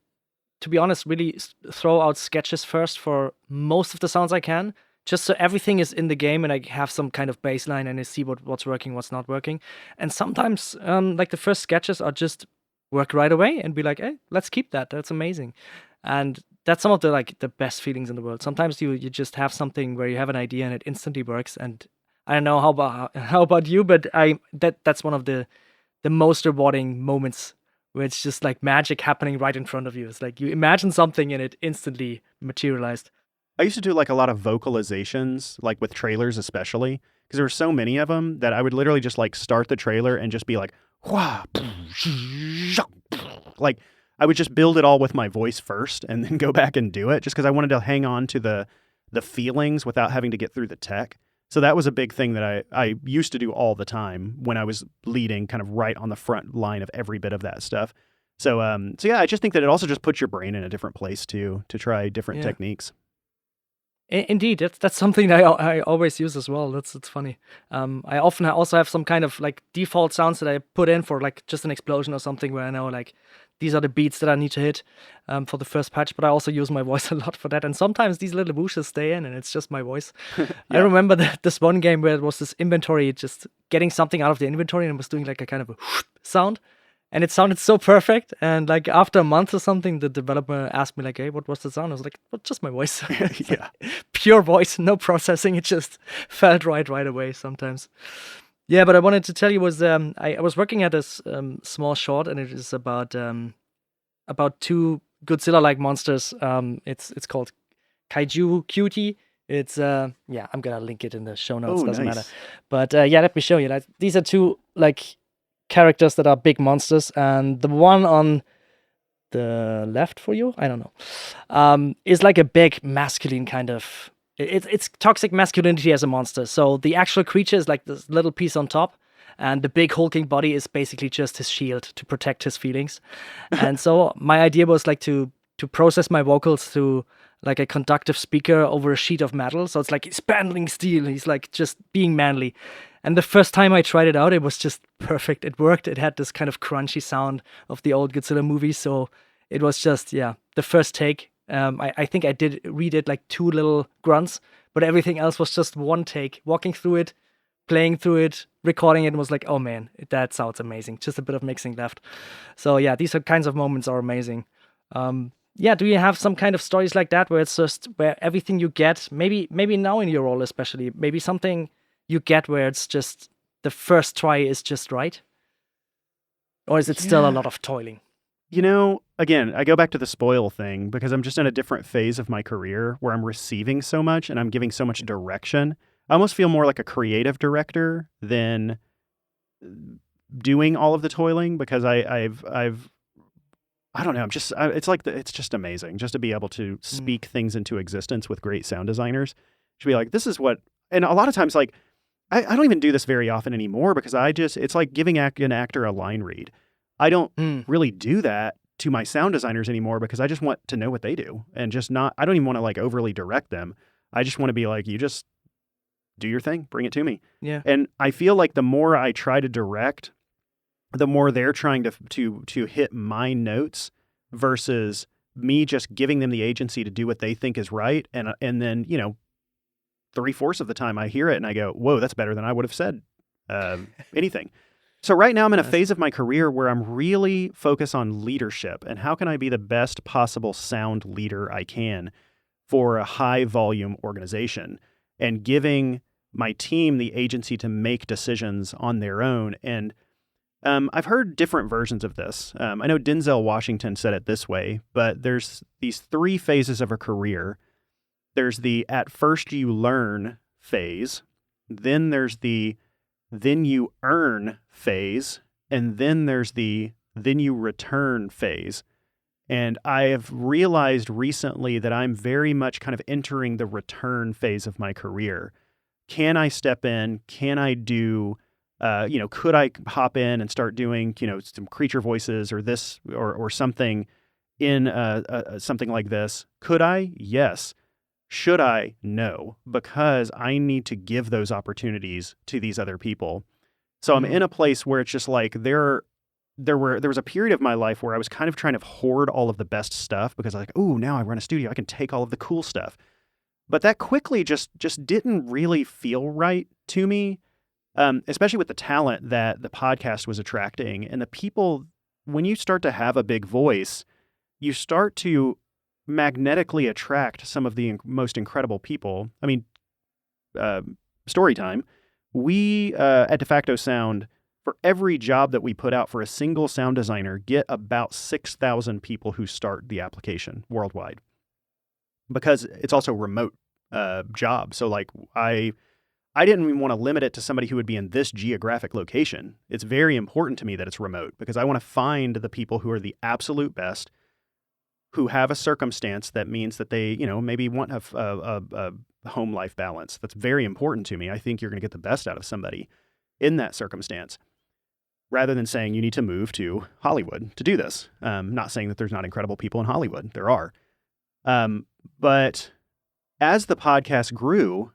S2: to be honest, really throw out sketches first for most of the sounds I can, just so everything is in the game and I have some kind of baseline and I see what's working, what's not working. And sometimes, like the first sketches are just work right away and be like, hey, let's keep that. That's amazing. And that's some of the best feelings in the world. Sometimes you just have something where you have an idea and it instantly works. And I don't know how about you, but that's one of the most rewarding moments where it's just like magic happening right in front of you. It's like you imagine something and it instantly materialized.
S3: I used to do like a lot of vocalizations, like with trailers especially, because there were so many of them that I would literally just like start the trailer and just be like, wah, like I would just build it all with my voice first and then go back and do it just because I wanted to hang on to the feelings without having to get through the tech. So that was a big thing that I used to do all the time when I was leading, kind of right on the front line of every bit of that stuff. So yeah, I just think that it also just puts your brain in a different place too, to try different techniques.
S2: Indeed, that's something that I always use as well. It's funny. I often also have some kind of like default sounds that I put in for like just an explosion or something where I know like these are the beats that I need to hit for the first patch. But I also use my voice a lot for that. And sometimes these little whooshes stay in and it's just my voice. I remember this one game where it was this inventory, just getting something out of the inventory and it was doing like a kind of a sound. And it sounded so perfect. And like after a month or something, the developer asked me like, hey, what was the sound? I was like, well, just my voice.
S3: Yeah.
S2: Pure voice, no processing. It just felt right away sometimes. Yeah, but I wanted to tell you was I was working at this small short, and it is about two Godzilla-like monsters. It's called Kaiju Cutie. It's I'm gonna link it in the show notes. Doesn't matter. But let me show you. Like, these are two like characters that are big monsters, and the one on the left for you, I don't know, is like a big masculine kind of. It's toxic masculinity as a monster. So the actual creature is like this little piece on top, and the big hulking body is basically just his shield to protect his feelings. And so my idea was like to process my vocals through like a conductive speaker over a sheet of metal. So it's like he's handling steel. He's like just being manly. And the first time I tried it out, it was just perfect. It worked. It had this kind of crunchy sound of the old Godzilla movies. So it was just, the first take. I think I redid like two little grunts, but everything else was just one take. Walking through it, playing through it, recording it, and was like, oh man, that sounds amazing. Just a bit of mixing left. So yeah, these kinds of moments are amazing. Do you have some kind of stories like that where it's just where everything you get, maybe now in your role especially, maybe something you get where it's just the first try is just right? Or is it still a lot of toiling?
S3: You know, again, I go back to the spoil thing because I'm just in a different phase of my career where I'm receiving so much and I'm giving so much direction. I almost feel more like a creative director than doing all of the toiling because I've I don't know. It's just amazing just to be able to speak things into existence with great sound designers. To be like, this is what, and a lot of times, like, I don't even do this very often anymore because it's like giving an actor a line read. I don't really do that to my sound designers anymore because I just want to know what they do and I don't even want to like overly direct them. I just want to be like, you just do your thing, bring it to me.
S2: Yeah.
S3: And I feel like the more I try to direct, the more they're trying to hit my notes versus me just giving them the agency to do what they think is right. And then, 3/4 of the time I hear it and I go, whoa, that's better than I would have said anything. So right now I'm in a phase of my career where I'm really focused on leadership and how can I be the best possible sound leader I can for a high volume organization and giving my team the agency to make decisions on their own. And I've heard different versions of this. I know Denzel Washington said it this way, but there's these 3 phases of a career. There's the at first you learn phase, then there's the then you earn phase, and then there's the then you return phase. And I have realized recently that I'm very much kind of entering the return phase of my career. Can I step in? Can I do, could I hop in and start doing, some creature voices or this or something in something like this? Could I? Yes. Should I? No, because I need to give those opportunities to these other people. So I'm in a place where it's just like there was a period of my life where I was kind of trying to hoard all of the best stuff because I was like, oh, now I run a studio, I can take all of the cool stuff. But that quickly just didn't really feel right to me, especially with the talent that the podcast was attracting. And the people, when you start to have a big voice, you start to magnetically attract some of the most incredible people. I mean, story time. We, at De Facto Sound, for every job that we put out for a single sound designer, get about 6,000 people who start the application worldwide. Because it's also a remote job. So like I didn't even want to limit it to somebody who would be in this geographic location. It's very important to me that it's remote because I want to find the people who are the absolute best, who have a circumstance that means that they, maybe want a home life balance. That's very important to me. I think you're going to get the best out of somebody in that circumstance, rather than saying you need to move to Hollywood to do this. Not saying that there's not incredible people in Hollywood. There are. But as the podcast grew,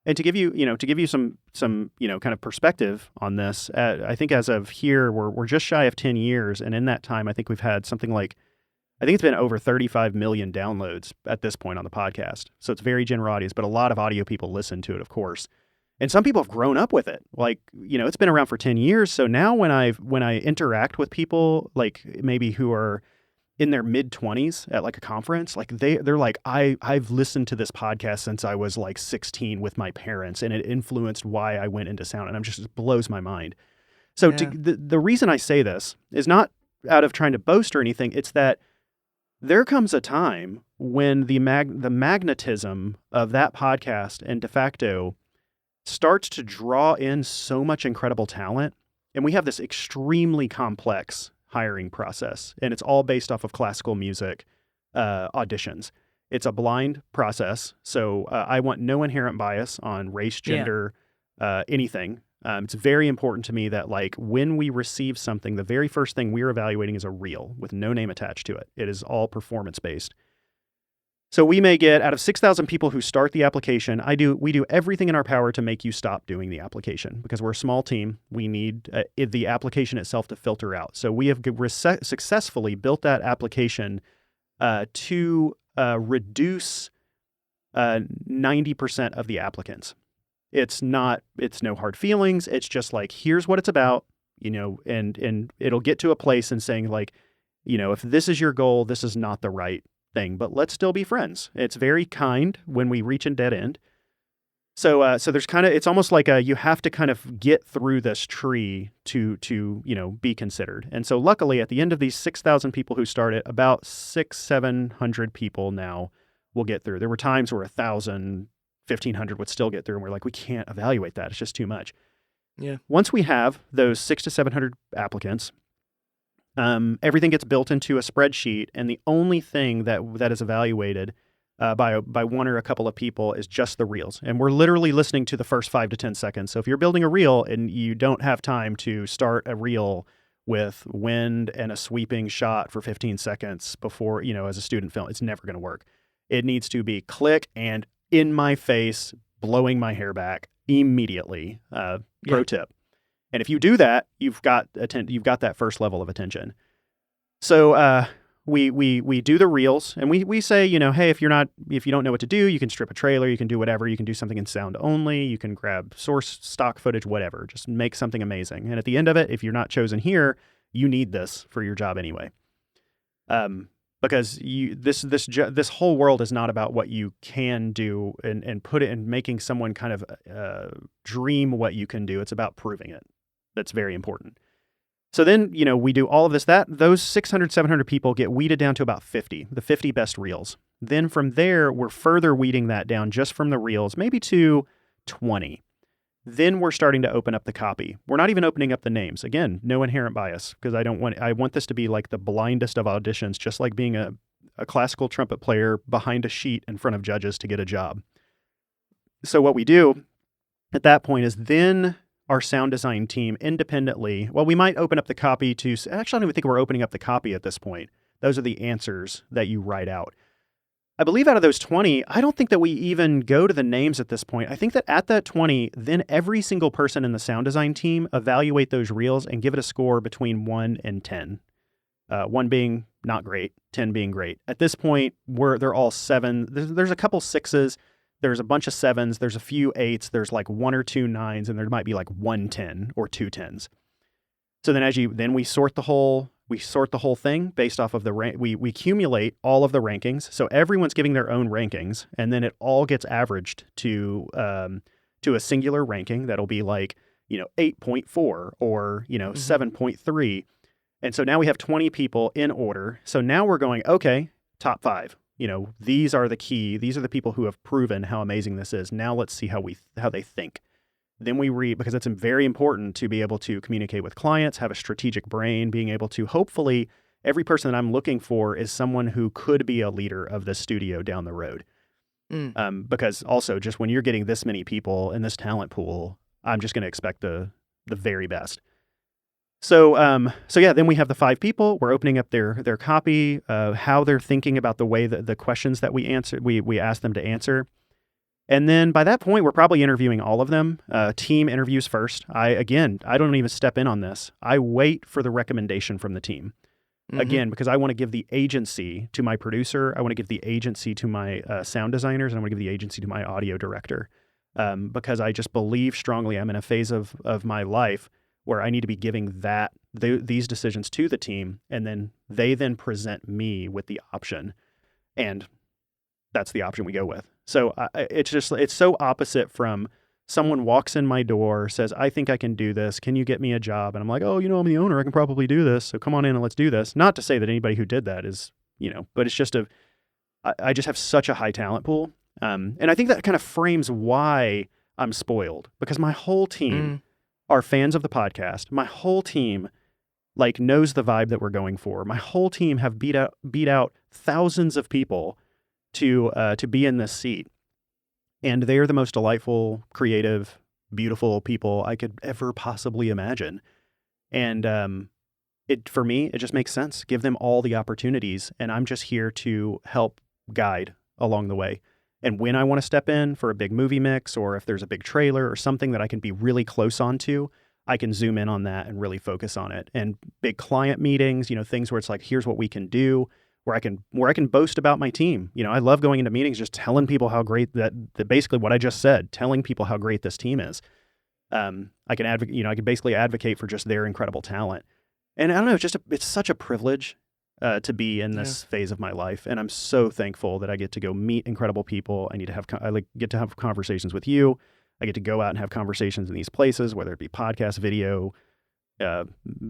S3: and to give you some kind of perspective on this, I think as of here, we're just shy of 10 years. And in that time, I think we've had something like, I think it's been over 35 million downloads at this point on the podcast. So it's very general audience, but a lot of audio people listen to it, of course. And some people have grown up with it. Like, it's been around for 10 years. So now when I interact with people, like maybe who are in their mid-20s at like a conference, like they're like, I've listened to this podcast since I was like 16 with my parents, and it influenced why I went into sound. And it blows my mind. So the reason I say this is not out of trying to boast or anything. It's that there comes a time when the magnetism of that podcast and De Facto starts to draw in so much incredible talent. And we have this extremely complex hiring process, and it's all based off of classical music auditions. It's a blind process. So I want no inherent bias on race, gender, anything. It's very important to me that like when we receive something, the very first thing we're evaluating is a reel with no name attached to it. It is all performance based. So we may get, out of 6,000 people who start the application, we do everything in our power to make you stop doing the application because we're a small team. We need the application itself to filter out. So we have successfully built that application to reduce 90% of the applicants. It's no hard feelings. It's just like, here's what it's about, and it'll get to a place in saying like, if this is your goal, this is not the right thing, but let's still be friends. It's very kind when we reach a dead end. So there's it's almost like you have to kind of get through this tree to be considered. And so luckily at the end of these 6,000 people who started, about 600-700 people now will get through. There were times where 1,000, 1,500 would still get through, and we're like, we can't evaluate that. It's just too much.
S2: Yeah.
S3: Once we have those 600 to 700 applicants, everything gets built into a spreadsheet, and the only thing that is evaluated by one or a couple of people is just the reels. And we're literally listening to the first 5 to 10 seconds. So if you're building a reel and you don't have time to start a reel with wind and a sweeping shot for 15 seconds before, as a student film, it's never going to work. It needs to be click and in my face, blowing my hair back immediately. Pro tip. And if you do that, you've got that first level of attention. So we do the reels, and we say, hey, if you don't know what to do, you can strip a trailer, you can do whatever, you can do something in sound only, you can grab source stock footage, whatever, just make something amazing. And at the end of it, if you're not chosen here, you need this for your job anyway. Because this whole world is not about what you can do and put it in making someone kind of dream what you can do. It's about proving it. That's very important. So then, we do all of this, those 600, 700 people get weeded down to about 50, the 50 best reels. Then from there, we're further weeding that down just from the reels, maybe to 20. Then we're starting to open up the copy. We're not even opening up the names. Again, no inherent bias, because I want this to be like the blindest of auditions, just like being a classical trumpet player behind a sheet in front of judges to get a job. So what we do at that point is then our sound design team independently, we might open up the copy actually I don't even think we're opening up the copy at this point. Those are the answers that you write out. I believe out of those 20, I don't think that we even go to the names at this point. I think that at that 20, then every single person in the sound design team evaluate those reels and give it a score between 1 and 10. 1 being not great, 10 being great. At this point, they're all 7. There's a couple 6s. There's a bunch of 7s. There's a few 8s. There's like 1 or 2 9s, and there might be like 1 10 or 2 10s. So then we sort the whole thing based off of we accumulate all of the rankings. So everyone's giving their own rankings, and then it all gets averaged to a singular ranking that'll be like 8.4 or 7.3. And so now we have 20 people in order. So now we're going, okay, top 5. These are the people who have proven how amazing this is. Now let's see how they think. Then we read, because it's very important to be able to communicate with clients, have a strategic brain, being able to, hopefully, every person that I'm looking for is someone who could be a leader of the studio down the road. Because also, just when you're getting this many people in this talent pool, I'm just going to expect the very best. So yeah, then we have the 5 people. We're opening up their copy, how they're thinking about the way that the questions that we ask them to answer. And then by that point, we're probably interviewing all of them. Team interviews first. I don't even step in on this. I wait for the recommendation from the team. Again, because I want to give the agency to my producer. I want to give the agency to my sound designers. And I want to give the agency to my audio director. Because I just believe strongly I'm in a phase of my life where I need to be giving these decisions to the team. And then they present me with the option. And that's the option we go with. So it's so opposite from someone walks in my door, says, I think I can do this. Can you get me a job? And I'm like, oh, I'm the owner. I can probably do this. So come on in and let's do this. Not to say that anybody who did that is, but it's just I just have such a high talent pool. And I think that kind of frames why I'm spoiled, because my whole team are fans of the podcast. My whole team knows the vibe that we're going for. My whole team have beat out thousands of people to be in this seat. And they're the most delightful, creative, beautiful people I could ever possibly imagine. And for me, it just makes sense. Give them all the opportunities, and I'm just here to help guide along the way. And when I want to step in for a big movie mix, or if there's a big trailer or something that I can be really close onto, I can zoom in on that and really focus on it. And big client meetings, things where it's like, here's what we can do, where I can boast about my team. I love going into meetings, just telling people how great that basically what I just said, telling people how great this team is. I can advocate, I can basically advocate for just their incredible talent. And I don't know, it's such a privilege to be in this phase of my life. And I'm so thankful that I get to go meet incredible people. I get to have conversations with you. I get to go out and have conversations in these places, whether it be podcast, video,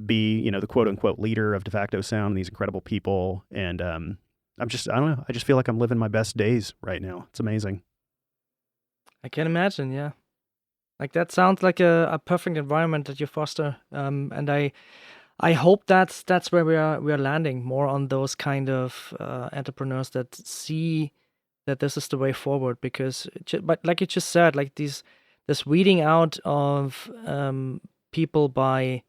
S3: be, the quote unquote leader of De Facto Sound and these incredible people. And I don't know. I just feel like I'm living my best days right now. It's amazing.
S2: I can imagine. Yeah. That sounds like a perfect environment that you foster. And I hope that's where we are landing, more on those kind of entrepreneurs that see that this is the way forward. Because, but like you just said, this weeding out of people by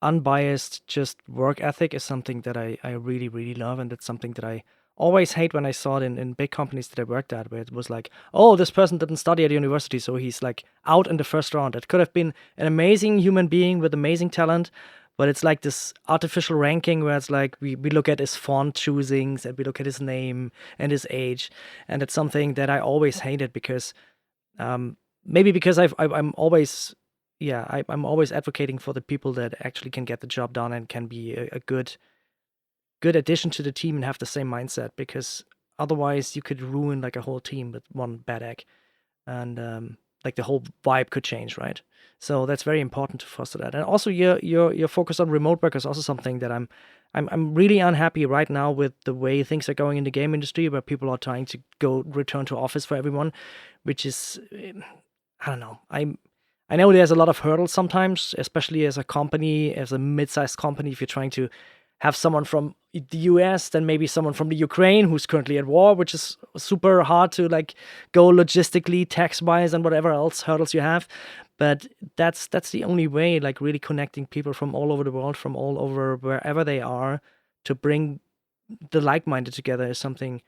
S2: unbiased just work ethic is something that I really, really love. And it's something that I always hate when I saw it in big companies that I worked at, where it was like, oh, this person didn't study at university, so he's out in the first round. It could have been an amazing human being with amazing talent, but it's like this artificial ranking where it's like we look at his font choosings and we look at his name and his age. And it's something that I always hated because maybe because I'm always advocating for the people that actually can get the job done and can be a good addition to the team and have the same mindset, because otherwise you could ruin a whole team with one bad egg, and the whole vibe could change, right? So that's very important to foster that. And also your focus on remote work is also something that I'm really unhappy right now with the way things are going in the game industry, where people are trying to return to office for everyone, which is, I don't know. I know there's a lot of hurdles sometimes, especially as a company, as a mid-sized company, if you're trying to have someone from the US, then maybe someone from the Ukraine who's currently at war, which is super hard to go logistically, tax-wise, and whatever else hurdles you have. But that's the only way, really connecting people from all over the world, from all over wherever they are, to bring the like-minded together is something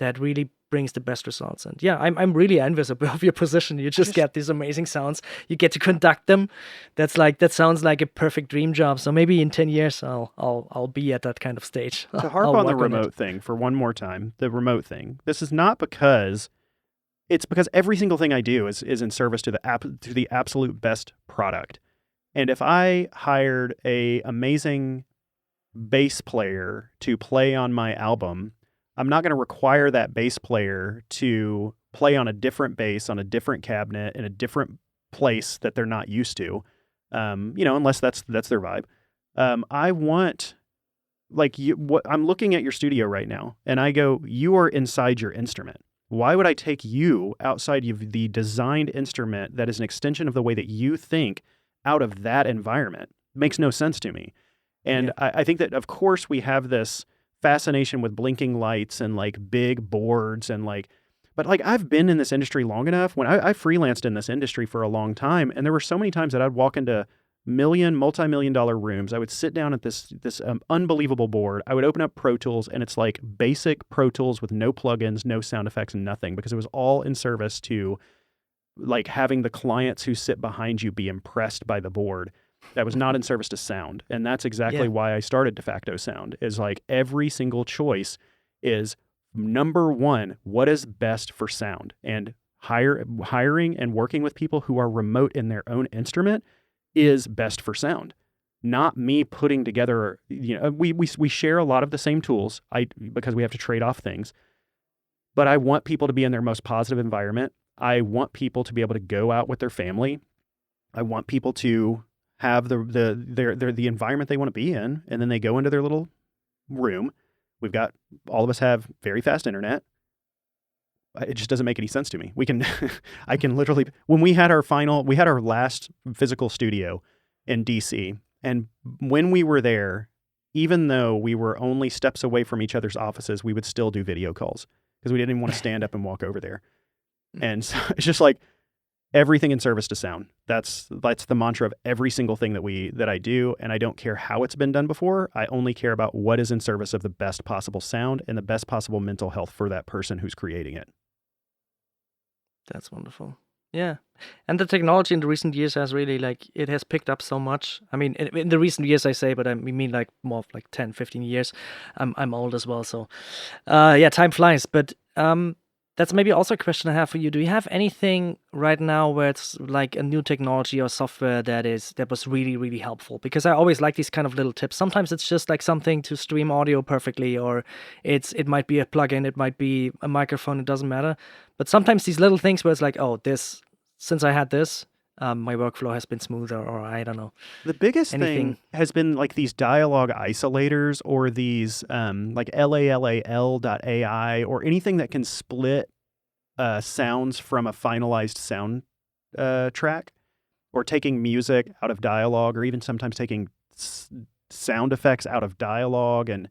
S2: that really brings the best results. And yeah, I'm really envious of your position. You just get these amazing sounds. You get to conduct them. That sounds like a perfect dream job. So maybe in 10 years I'll be at that kind of stage.
S3: To harp on the remote thing for one more time, the remote thing. This is not because it's because every single thing I do is in service to the absolute best product. And if I hired a amazing bass player to play on my album, I'm not going to require that bass player to play on a different bass on a different cabinet in a different place that they're not used to, unless that's their vibe. I want, like, I'm looking at your studio right now, and I go, you are inside your instrument. Why would I take you outside of the designed instrument that is an extension of the way that you think out of that environment? Makes no sense to me. And I think that, of course, we have this fascination with blinking lights and like big boards and but I've been in this industry long enough. When I freelanced in this industry for a long time, and there were so many times that I'd walk into multi-million-dollar rooms. I would sit down at this unbelievable board. I would open up Pro Tools, and it's like basic Pro Tools with no plugins, no sound effects, nothing, because it was all in service to like having the clients who sit behind you be impressed by the board. That was not in service to sound. And that's exactly why I started De Facto Sound, is like every single choice is number one, what is best for sound? And hiring and working with people who are remote in their own instrument is best for sound. Not me putting together, we share a lot of the same tools because we have to trade off things. But I want people to be in their most positive environment. I want people to be able to go out with their family. I want people to have the environment they want to be in, and then they go into their little room. All of us have very fast internet. It just doesn't make any sense to me. I can literally, when we had our last physical studio in DC, and when we were there, even though we were only steps away from each other's offices, we would still do video calls because we didn't even want to stand up and walk over there. And so it's just like everything in service to sound. That's the mantra of every single thing that I do. And I don't care how it's been done before. I only care about what is in service of the best possible sound and the best possible mental health for that person who's creating it.
S2: That's wonderful. Yeah. And the technology in the recent years has really, it has picked up so much. I mean, in the recent years I say, but I mean like more of like 10, 15 years. I'm old as well, so time flies. But that's maybe also a question I have for you. Do you have anything right now where it's like a new technology or software that was really, really helpful? Because I always like these kind of little tips. Sometimes it's just like something to stream audio perfectly, or it might be a plugin, it might be a microphone, it doesn't matter. But sometimes these little things where it's like, since I had this, my workflow has been smoother, or I don't know.
S3: The biggest thing has been like these dialogue isolators, or these like LALAL.ai, or anything that can split sounds from a finalized sound track, or taking music out of dialogue, or even sometimes taking sound effects out of dialogue. And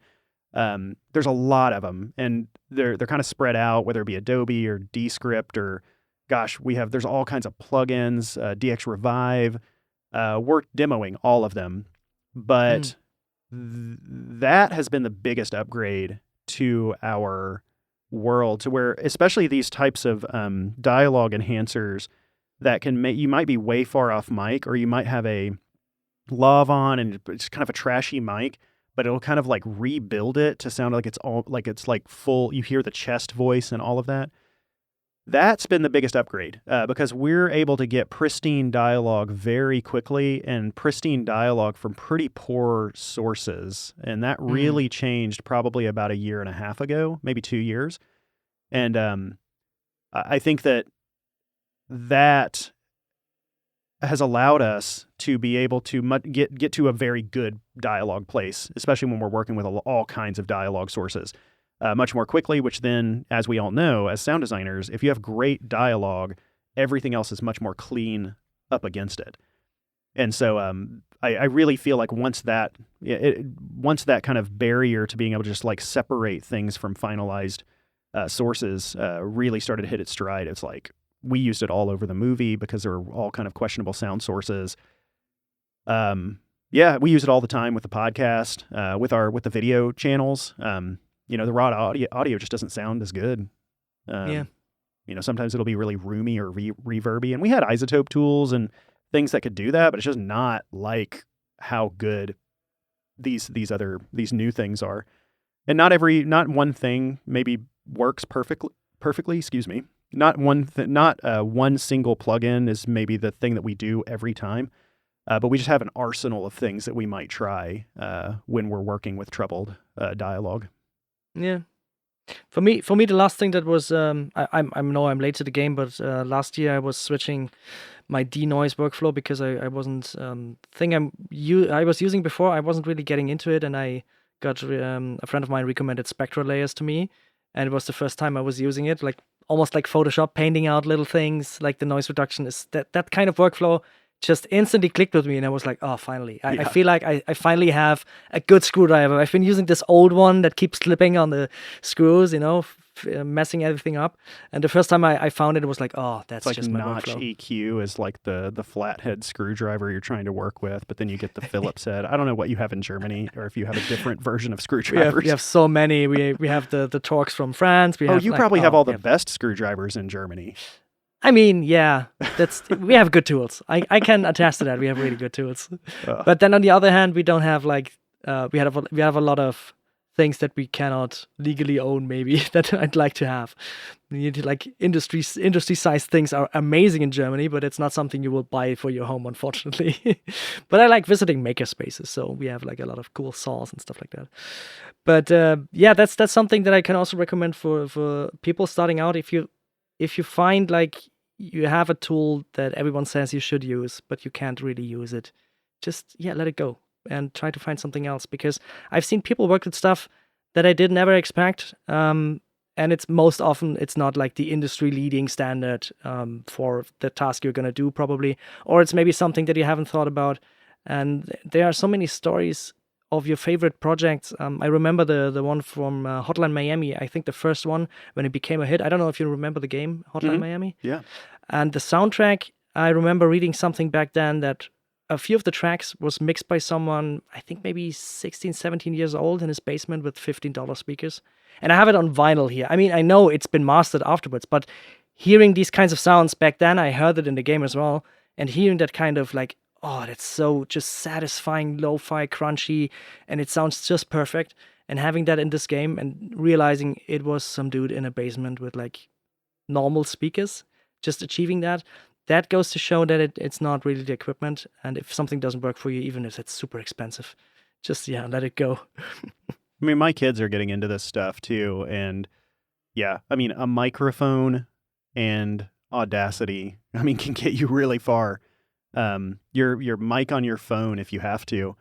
S3: there's a lot of them, and they're kind of spread out, whether it be Adobe or Descript or there's all kinds of plugins, DX Revive. We're demoing all of them, but that has been the biggest upgrade to our world, to where, especially these types of dialogue enhancers that can you might be way far off mic, or you might have a lav on and it's kind of a trashy mic, but it'll kind of like rebuild it to sound like it's like full, you hear the chest voice and all of that. That's been the biggest upgrade because we're able to get pristine dialogue very quickly, and pristine dialogue from pretty poor sources. And that really changed probably about a year and a half ago, maybe 2 years. And I think that has allowed us to be able to get to a very good dialogue place, especially when we're working with all kinds of dialogue sources. Much more quickly, which then, as we all know, as sound designers, if you have great dialogue, everything else is much more clean up against it. And so I really feel like once that kind of barrier to being able to just like separate things from finalized sources really started to hit its stride, it's like we used it all over the movie because there were all kind of questionable sound sources. We use it all the time with the podcast, with the video channels. the raw audio just doesn't sound as good.
S2: Yeah.
S3: Sometimes it'll be really roomy or reverby, and we had isotope tools and things that could do that, but it's just not like how good these new things are. And not one thing maybe works perfectly, excuse me. Not one single plugin is maybe the thing that we do every time. But we just have an arsenal of things that we might try when we're working with troubled dialogue.
S2: Yeah. For me, the last thing that was I know I'm late to the game, but last year I was switching my denoise workflow because I wasn't I was using before. I wasn't really getting into it, and I got a friend of mine recommended spectral layers to me, and it was the first time I was using it, like almost like Photoshop, painting out little things. Like the noise reduction is that kind of workflow. Just instantly clicked with me, and I was like, oh, finally. I feel like I finally have a good screwdriver. I've been using this old one that keeps slipping on the screws, messing everything up. And the first time I found it, it was like, oh, that's
S3: like
S2: just my
S3: notch
S2: workflow.
S3: EQ is like the flathead screwdriver you're trying to work with, but then you get the Phillips head. I don't know what you have in Germany, or if you have a different version of screwdrivers.
S2: We have so many. We have the Torx from France.
S3: You probably have all the best screwdrivers in Germany.
S2: I mean, yeah, we have good tools. I can attest to that. We have really good tools. But then on the other hand, we don't have like we have a lot of things that we cannot legally own, maybe, that I'd like to have. You need to, like, industry sized things are amazing in Germany, but it's not something you will buy for your home, unfortunately. But I like visiting maker spaces, so we have like a lot of cool saws and stuff like that. But yeah, that's something that I can also recommend for people starting out. If you find like you have a tool that everyone says you should use, but you can't really use it, just, let it go and try to find something else. Because I've seen people work with stuff that I did never expect. And it's most often, it's not like the industry leading standard for the task you're going to do probably, or it's maybe something that you haven't thought about. And there are so many stories of your favorite projects. I remember the one from Hotline Miami. I think the first one when it became a hit. I don't know if you remember the game Hotline Miami.
S3: Yeah.
S2: And the soundtrack, I remember reading something back then that a few of the tracks was mixed by someone, I think maybe 16, 17 years old in his basement with $15 speakers. And I have it on vinyl here. I mean, I know it's been mastered afterwards, but hearing these kinds of sounds back then, I heard it in the game as well. And hearing that kind of like, oh, that's so just satisfying, lo-fi, crunchy, and it sounds just perfect. And having that in this game and realizing it was some dude in a basement with like normal speakers, just achieving that goes to show that it's not really the equipment. And if something doesn't work for you, even if it's super expensive, just, let it go.
S3: I mean, my kids are getting into this stuff too. And yeah, I mean, a microphone and Audacity, can get you really far. Your mic on your phone, if you have to,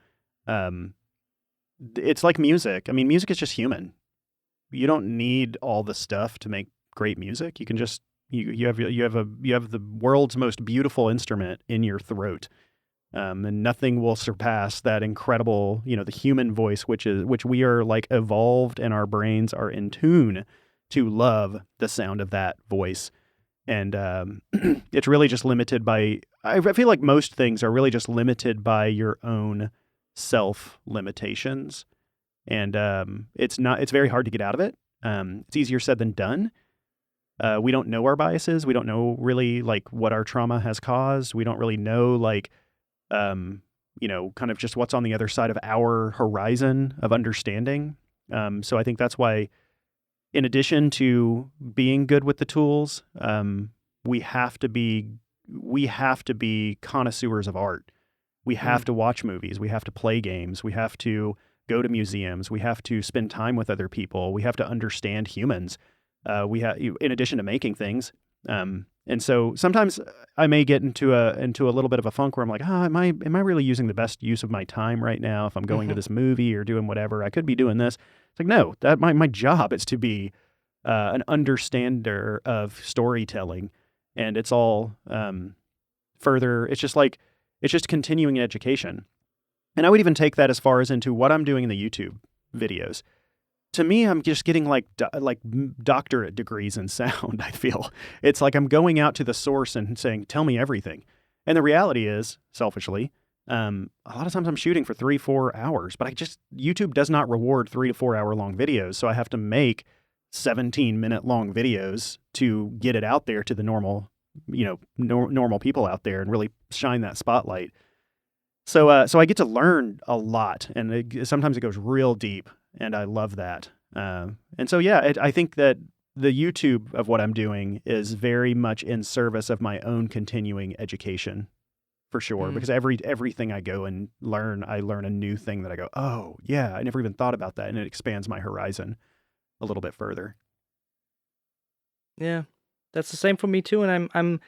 S3: it's like music. I mean, music is just human. You don't need all the stuff to make great music. You can just, you have the world's most beautiful instrument in your throat. And nothing will surpass that incredible, the human voice, which we are like evolved, and our brains are in tune to love the sound of that voice. And it's really just limited by, I feel like most things are really just limited by your own self limitations. And it's very hard to get out of it. It's easier said than done. We don't know our biases. We don't know really like what our trauma has caused. We don't really know like, kind of just what's on the other side of our horizon of understanding. So I think that's why, in addition to being good with the tools, we have to be connoisseurs of art. We have to watch movies. We have to play games. We have to go to museums. We have to spend time with other people. We have to understand humans. In addition to making things. And so sometimes I may get into a little bit of a funk where I'm like, am I really using the best use of my time right now? If I'm going to this movie or doing whatever, I could be doing this. It's like, no, that my job is to be an understander of storytelling, and it's all further. It's just continuing education, and I would even take that as far as into what I'm doing in the YouTube videos. To me, I'm just getting like doctorate degrees in sound. I feel it's like I'm going out to the source and saying, "Tell me everything." And the reality is, selfishly, A lot of times I'm shooting for 3-4 hours, but YouTube does not reward 3 to 4 hour long videos. So I have to make 17-minute long videos to get it out there to the normal, normal people out there and really shine that spotlight. So I get to learn a lot, and sometimes it goes real deep, and I love that. And so, yeah, I think that the YouTube of what I'm doing is very much in service of my own continuing education, for sure. Because everything I go and learn, I learn a new thing that I go, oh, yeah, I never even thought about that, and it expands my horizon a little bit further.
S2: Yeah, that's the same for me too, and I'm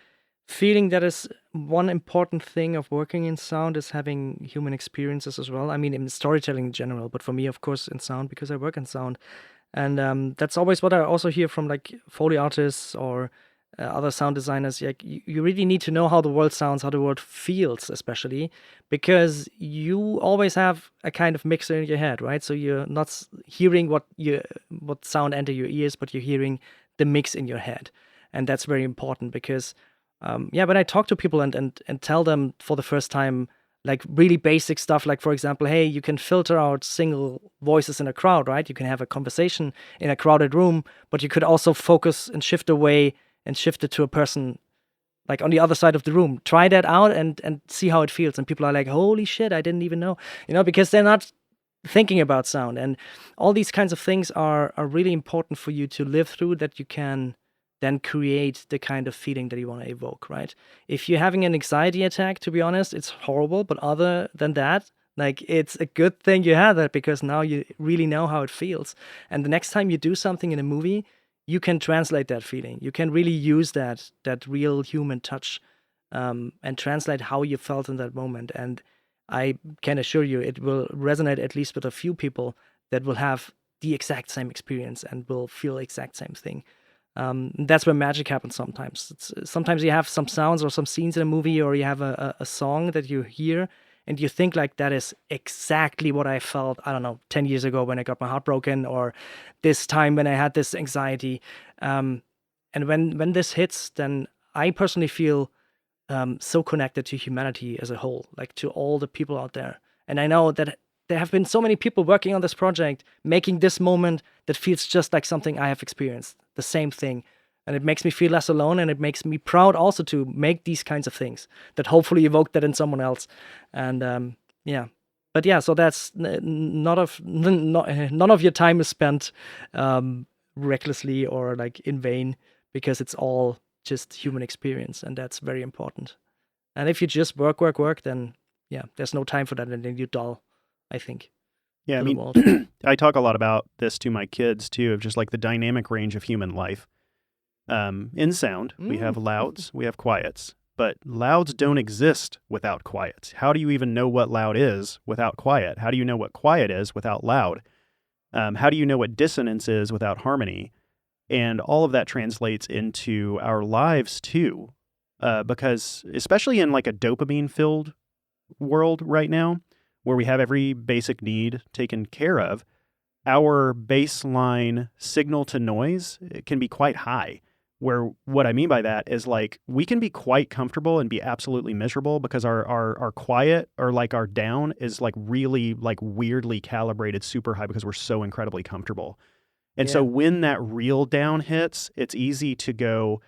S2: feeling that is one important thing of working in sound is having human experiences as well. I mean, in storytelling in general, but for me, of course, in sound because I work in sound, and that's always what I also hear from like Foley artists or other sound designers. Like you really need to know how the world sounds, how the world feels, especially because you always have a kind of mixer in your head, right? So you're not hearing what sound enter your ears, but you're hearing the mix in your head, and that's very important because when I talk to people and tell them for the first time like really basic stuff, like for example, hey, you can filter out single voices in a crowd, right? You can have a conversation in a crowded room, but you could also focus and shift away and shift it to a person like on the other side of the room. Try that out and see how it feels. And people are like, holy shit, I didn't even know, because they're not thinking about sound. And all these kinds of things are really important for you to live through, that you can then create the kind of feeling that you want to evoke, right? If you're having an anxiety attack, to be honest, it's horrible. But other than that, like, it's a good thing you had that, because now you really know how it feels. And the next time you do something in a movie, you can translate that feeling. You can really use that real human touch and translate how you felt in that moment. And I can assure you it will resonate at least with a few people that will have the exact same experience and will feel the exact same thing. That's where magic happens sometimes. Sometimes you have some sounds or some scenes in a movie, or you have a song that you hear and you think like, that is exactly what I felt, I don't know, 10 years ago when I got my heart broken, or this time when I had this anxiety. And when this hits, then I personally feel so connected to humanity as a whole, like to all the people out there. And I know that there have been so many people working on this project, making this moment that feels just like something I have experienced, the same thing. And it makes me feel less alone, and it makes me proud also to make these kinds of things that hopefully evoke that in someone else. And so that's none of your time is spent recklessly or like in vain, because it's all just human experience, and that's very important. And if you just work, then there's no time for that, and then you're dull, I think.
S3: Yeah, I mean, I talk a lot about this to my kids too, of just like the dynamic range of human life. In sound, we have louds, we have quiets, but louds don't exist without quiets. How do you even know what loud is without quiet? How do you know what quiet is without loud? How do you know what dissonance is without harmony? And all of that translates into our lives too, because especially in like a dopamine-filled world right now, where we have every basic need taken care of, our baseline signal to noise can be quite high. Where what I mean by that is like we can be quite comfortable and be absolutely miserable because our quiet or like our down is like really like weirdly calibrated super high because we're so incredibly comfortable. And so when that real down hits, it's easy to go,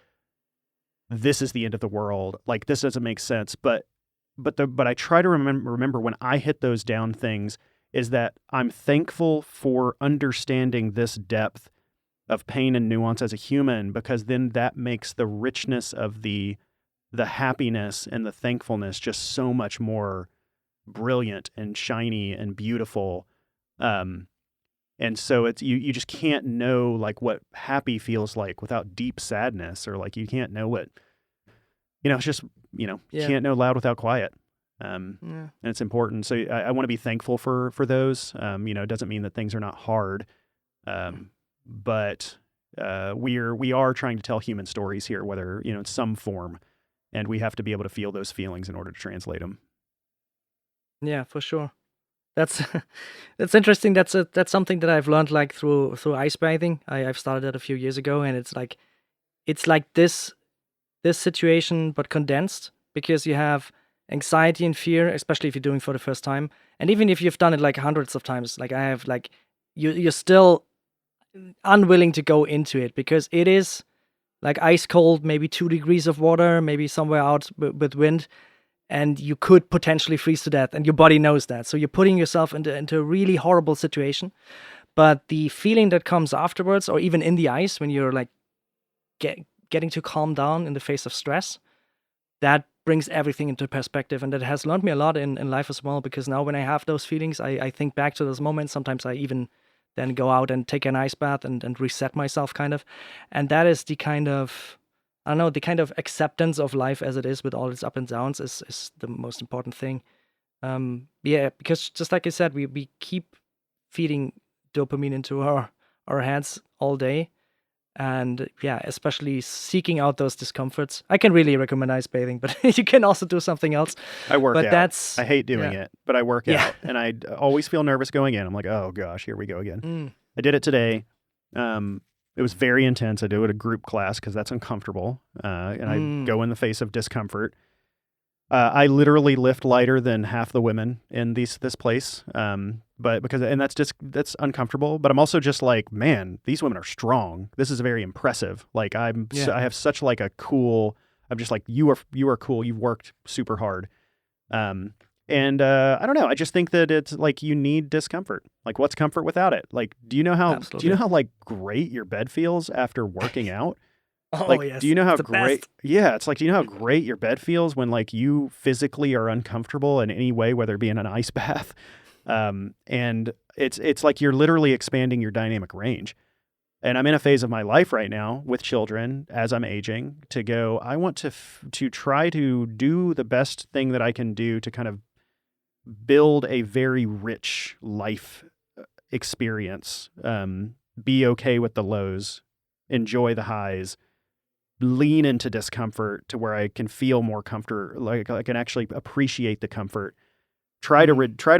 S3: this is the end of the world. Like this doesn't make sense. But I try to remember when I hit those down things is that I'm thankful for understanding this depth of pain and nuance as a human, because then that makes the richness of the happiness and the thankfulness just so much more brilliant and shiny and beautiful. And so it's you just can't know like what happy feels like without deep sadness, or like you can't know what, it's just, you can't know loud without quiet. And it's important. So I want to be thankful for those. It doesn't mean that things are not hard. But we are trying to tell human stories here, whether, in some form, and we have to be able to feel those feelings in order to translate them.
S2: Yeah, for sure. That's interesting. That's something that I've learned like through ice bathing. I've started that a few years ago, and it's like this situation but condensed, because you have anxiety and fear, especially if you're doing for the first time. And even if you've done it like hundreds of times, like I have, like you're still unwilling to go into it because it is like ice cold, maybe 2 degrees of water, maybe somewhere out with wind, and you could potentially freeze to death, and your body knows that. So you're putting yourself into a really horrible situation. But the feeling that comes afterwards, or even in the ice, when you're like getting to calm down in the face of stress, that brings everything into perspective. And that has learned me a lot in life as well, because now when I have those feelings, I think back to those moments. Sometimes I even then go out and take an ice bath and reset myself, kind of. And that is the kind of, I don't know, the kind of acceptance of life as it is with all its ups and downs is the most important thing. Yeah, because just like I said, we keep feeding dopamine into our heads all day. And yeah, especially seeking out those discomforts. I can really recommend ice bathing, but you can also do something else.
S3: I work
S2: But
S3: out. I hate doing
S2: yeah.
S3: it, but I work
S2: Yeah.
S3: out, and I always feel nervous going in. I'm like, oh gosh, here we go again.
S2: Mm.
S3: I did it today. It was very intense. I do it at a group class because that's uncomfortable, and I go in the face of discomfort. I literally lift lighter than half the women in this place, but that's uncomfortable. But I'm also just like, man, these women are strong. This is very impressive. Like I have such like a cool. I'm just like, you are cool. You've worked super hard, and I don't know. I just think that it's like you need discomfort. Like, what's comfort without it? Like, do you know how like great your bed feels after working out?
S2: Oh,
S3: Like,
S2: yes.
S3: do you know how
S2: It's the
S3: great?
S2: best.
S3: Yeah, it's like, do you know how great your bed feels when like you physically are uncomfortable in any way, whether it be in an ice bath, and it's like you're literally expanding your dynamic range. And I'm in a phase of my life right now with children as I'm aging to go. I want to try to do the best thing that I can do to kind of build a very rich life experience. Be okay with the lows, enjoy the highs. Lean into discomfort to where I can feel more comfort, like I can actually appreciate the comfort. Try to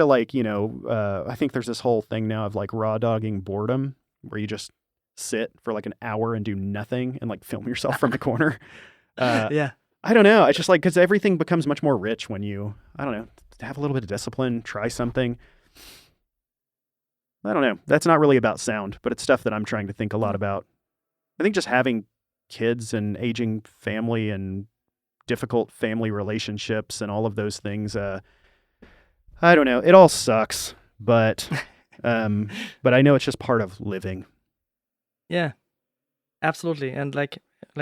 S3: like, I think there's this whole thing now of like raw dogging boredom, where you just sit for like an hour and do nothing and like film yourself from the corner.
S2: Yeah.
S3: I don't know. It's just like, because everything becomes much more rich when you, I don't know, have a little bit of discipline, try something. I don't know. That's not really about sound, but it's stuff that I'm trying to think a lot about. I think just having kids and aging family and difficult family relationships and all of those things, I don't know, it all sucks, but I know it's just part of living.
S2: Yeah, absolutely. And like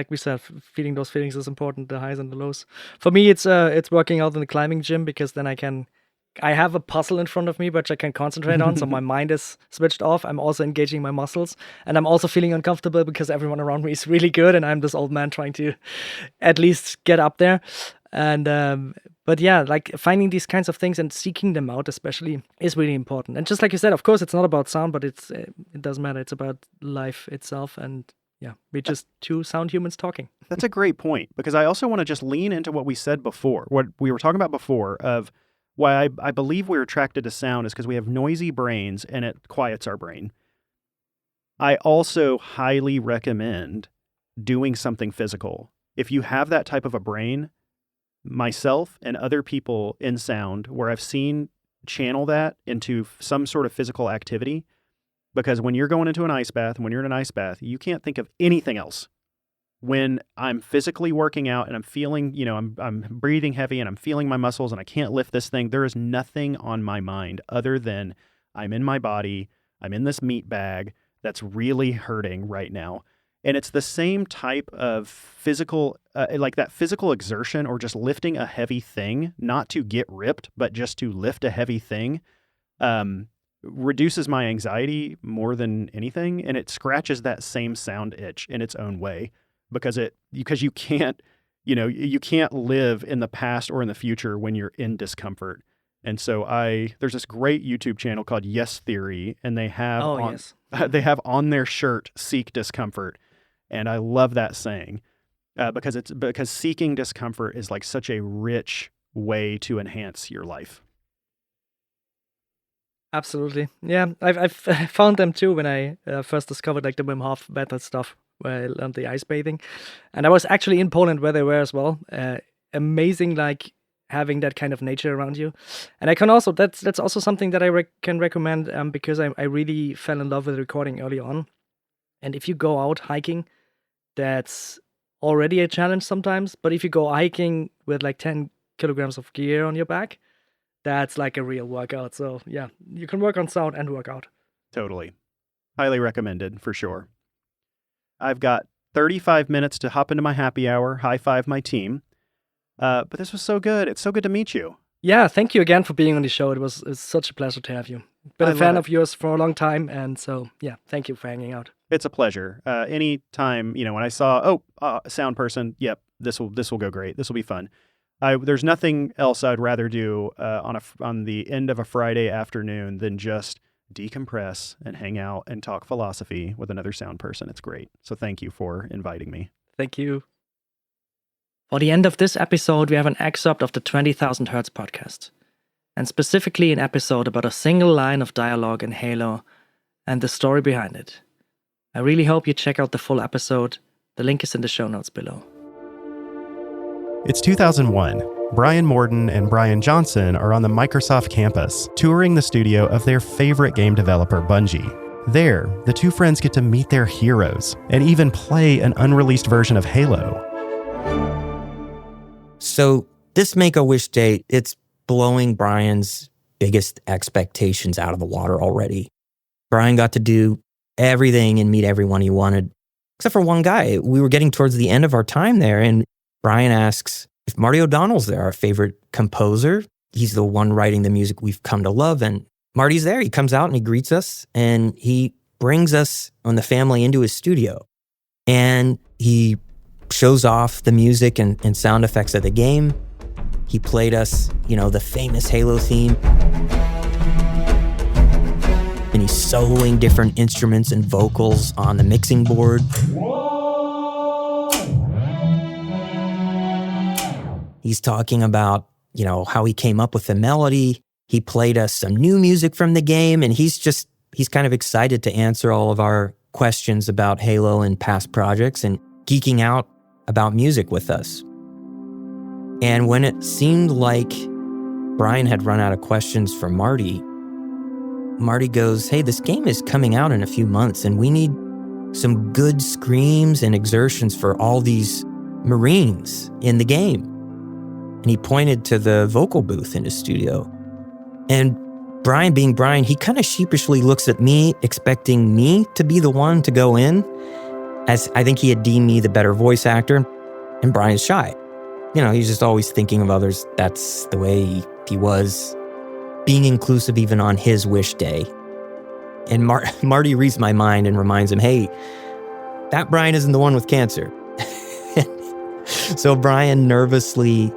S2: we said, feeling those feelings is important, the highs and the lows. For me, it's working out in the climbing gym, because then I have a puzzle in front of me which I can concentrate on, so my mind is switched off. I'm also engaging my muscles, and I'm also feeling uncomfortable because everyone around me is really good, and I'm this old man trying to at least get up there. And but yeah, like finding these kinds of things and seeking them out especially is really important. And just like you said, of course, it's not about sound, but it doesn't matter. It's about life itself, and yeah, we're just two sound humans talking.
S3: That's a great point, because I also want to just lean into what we said before, what we were talking about before, of why I believe we're attracted to sound is because we have noisy brains and it quiets our brain. I also highly recommend doing something physical. If you have that type of a brain, myself and other people in sound where I've seen channel that into some sort of physical activity, because when you're going into an ice bath, when you're in an ice bath, you can't think of anything else. When I'm physically working out and I'm feeling, I'm breathing heavy and I'm feeling my muscles and I can't lift this thing, there is nothing on my mind other than I'm in my body, I'm in this meat bag that's really hurting right now. And it's the same type of physical, like that physical exertion, or just lifting a heavy thing, not to get ripped, but just to lift a heavy thing, reduces my anxiety more than anything. And it scratches that same sound itch in its own way. Because you can't, you can't live in the past or in the future when you're in discomfort. And so there's this great YouTube channel called Yes Theory, and they have they have on their shirt, "Seek discomfort." And I love that saying, because seeking discomfort is like such a rich way to enhance your life.
S2: Absolutely. Yeah, I've found them too when I first discovered like the Wim Hof method stuff, where I learned the ice bathing. And I was actually in Poland where they were as well. Amazing, like having that kind of nature around you. And I can also, that's also something that I can recommend because I really fell in love with recording early on. And if you go out hiking, that's already a challenge sometimes. But if you go hiking with like 10 kilograms of gear on your back, that's like a real workout. So yeah, you can work on sound and work out.
S3: Totally. Highly recommended for sure. I've got 35 minutes to hop into my happy hour, high five my team. But this was so good. It's so good to meet you.
S2: Yeah, thank you again for being on the show. It's such a pleasure to have you. Been a fan
S3: love
S2: of yours for a long time, and so yeah, thank you for hanging out.
S3: It's a pleasure. Anytime, when I saw, sound person, yep, this will go great. This will be fun. There's nothing else I'd rather do on the end of a Friday afternoon than just decompress and hang out and talk philosophy with another sound person. It's great. So thank you for inviting me.
S2: Thank you. For the end of this episode, we have an excerpt of the 20,000 Hertz podcast, and specifically an episode about a single line of dialogue in Halo and the story behind it. I really hope you check out the full episode. The link is in the show notes below.
S4: It's 2001. Brian Morden and Brian Johnson are on the Microsoft campus, touring the studio of their favorite game developer, Bungie. There, the two friends get to meet their heroes and even play an unreleased version of Halo.
S5: So this Make-A-Wish day, it's blowing Brian's biggest expectations out of the water already. Brian got to do everything and meet everyone he wanted, except for one guy. We were getting towards the end of our time there, and Brian asks if Marty O'Donnell's there, our favorite composer. He's the one writing the music we've come to love, and Marty's there. He comes out and he greets us, and he brings us and the family into his studio. And he shows off the music and sound effects of the game. He played us, the famous Halo theme. And he's soloing different instruments and vocals on the mixing board. He's talking about, how he came up with the melody. He played us some new music from the game, and he's kind of excited to answer all of our questions about Halo and past projects and geeking out about music with us. And when it seemed like Brian had run out of questions for Marty goes, "Hey, this game is coming out in a few months, and we need some good screams and exertions for all these Marines in the game." And he pointed to the vocal booth in his studio. And Brian, being Brian, he kind of sheepishly looks at me, expecting me to be the one to go in, as I think he had deemed me the better voice actor. And Brian's shy. He's just always thinking of others. That's the way he was, being inclusive even on his wish day. And Marty reads my mind and reminds him, "Hey, that Brian isn't the one with cancer." So Brian nervously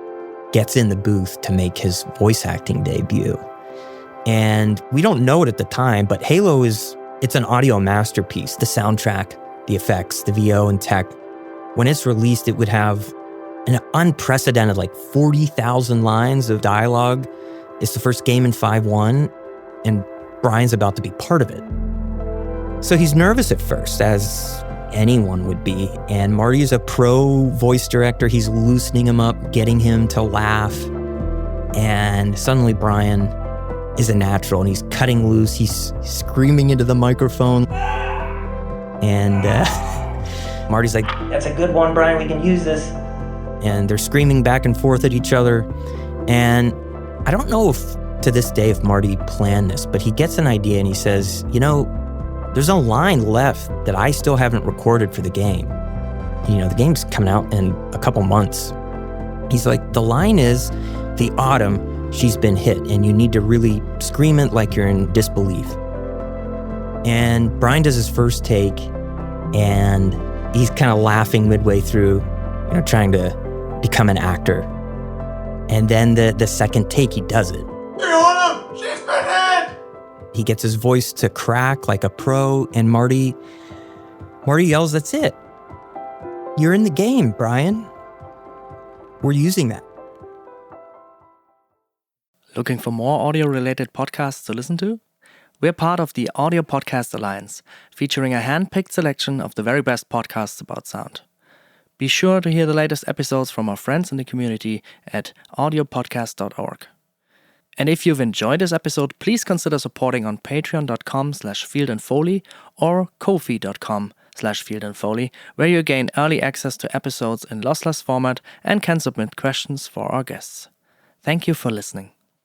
S5: gets in the booth to make his voice acting debut. And we don't know it at the time, but Halo it's an audio masterpiece. The soundtrack, the effects, the VO and tech. When it's released, it would have an unprecedented 40,000 lines of dialogue. It's the first game in 5.1, and Brian's about to be part of it. So he's nervous at first, as anyone would be. And Marty is a pro voice director. He's loosening him up, getting him to laugh. And suddenly Brian is a natural, and he's cutting loose. He's screaming into the microphone. And Marty's like, "That's a good one, Brian. We can use this." And they're screaming back and forth at each other. And I don't know if to this day if Marty planned this, but he gets an idea and he says, "There's a line left that I still haven't recorded for the game. The game's coming out in a couple months." He's like, "The line is, the autumn, she's been hit, and you need to really scream it like you're in disbelief." And Brian does his first take, and he's kind of laughing midway through, trying to become an actor. And then the second take, he does it.
S1: "The autumn, she's been hit!"
S5: He gets his voice to crack like a pro, and Marty yells, "That's it. You're in the game, Brian. We're using that."
S2: Looking for more audio-related podcasts to listen to? We're part of the Audio Podcast Alliance, featuring a hand-picked selection of the very best podcasts about sound. Be sure to hear the latest episodes from our friends in the community at audiopodcast.org. And if you've enjoyed this episode, please consider supporting on patreon.com/fieldandfoley or ko-fi.com/fieldandfoley, where you gain early access to episodes in lossless format and can submit questions for our guests. Thank you for listening.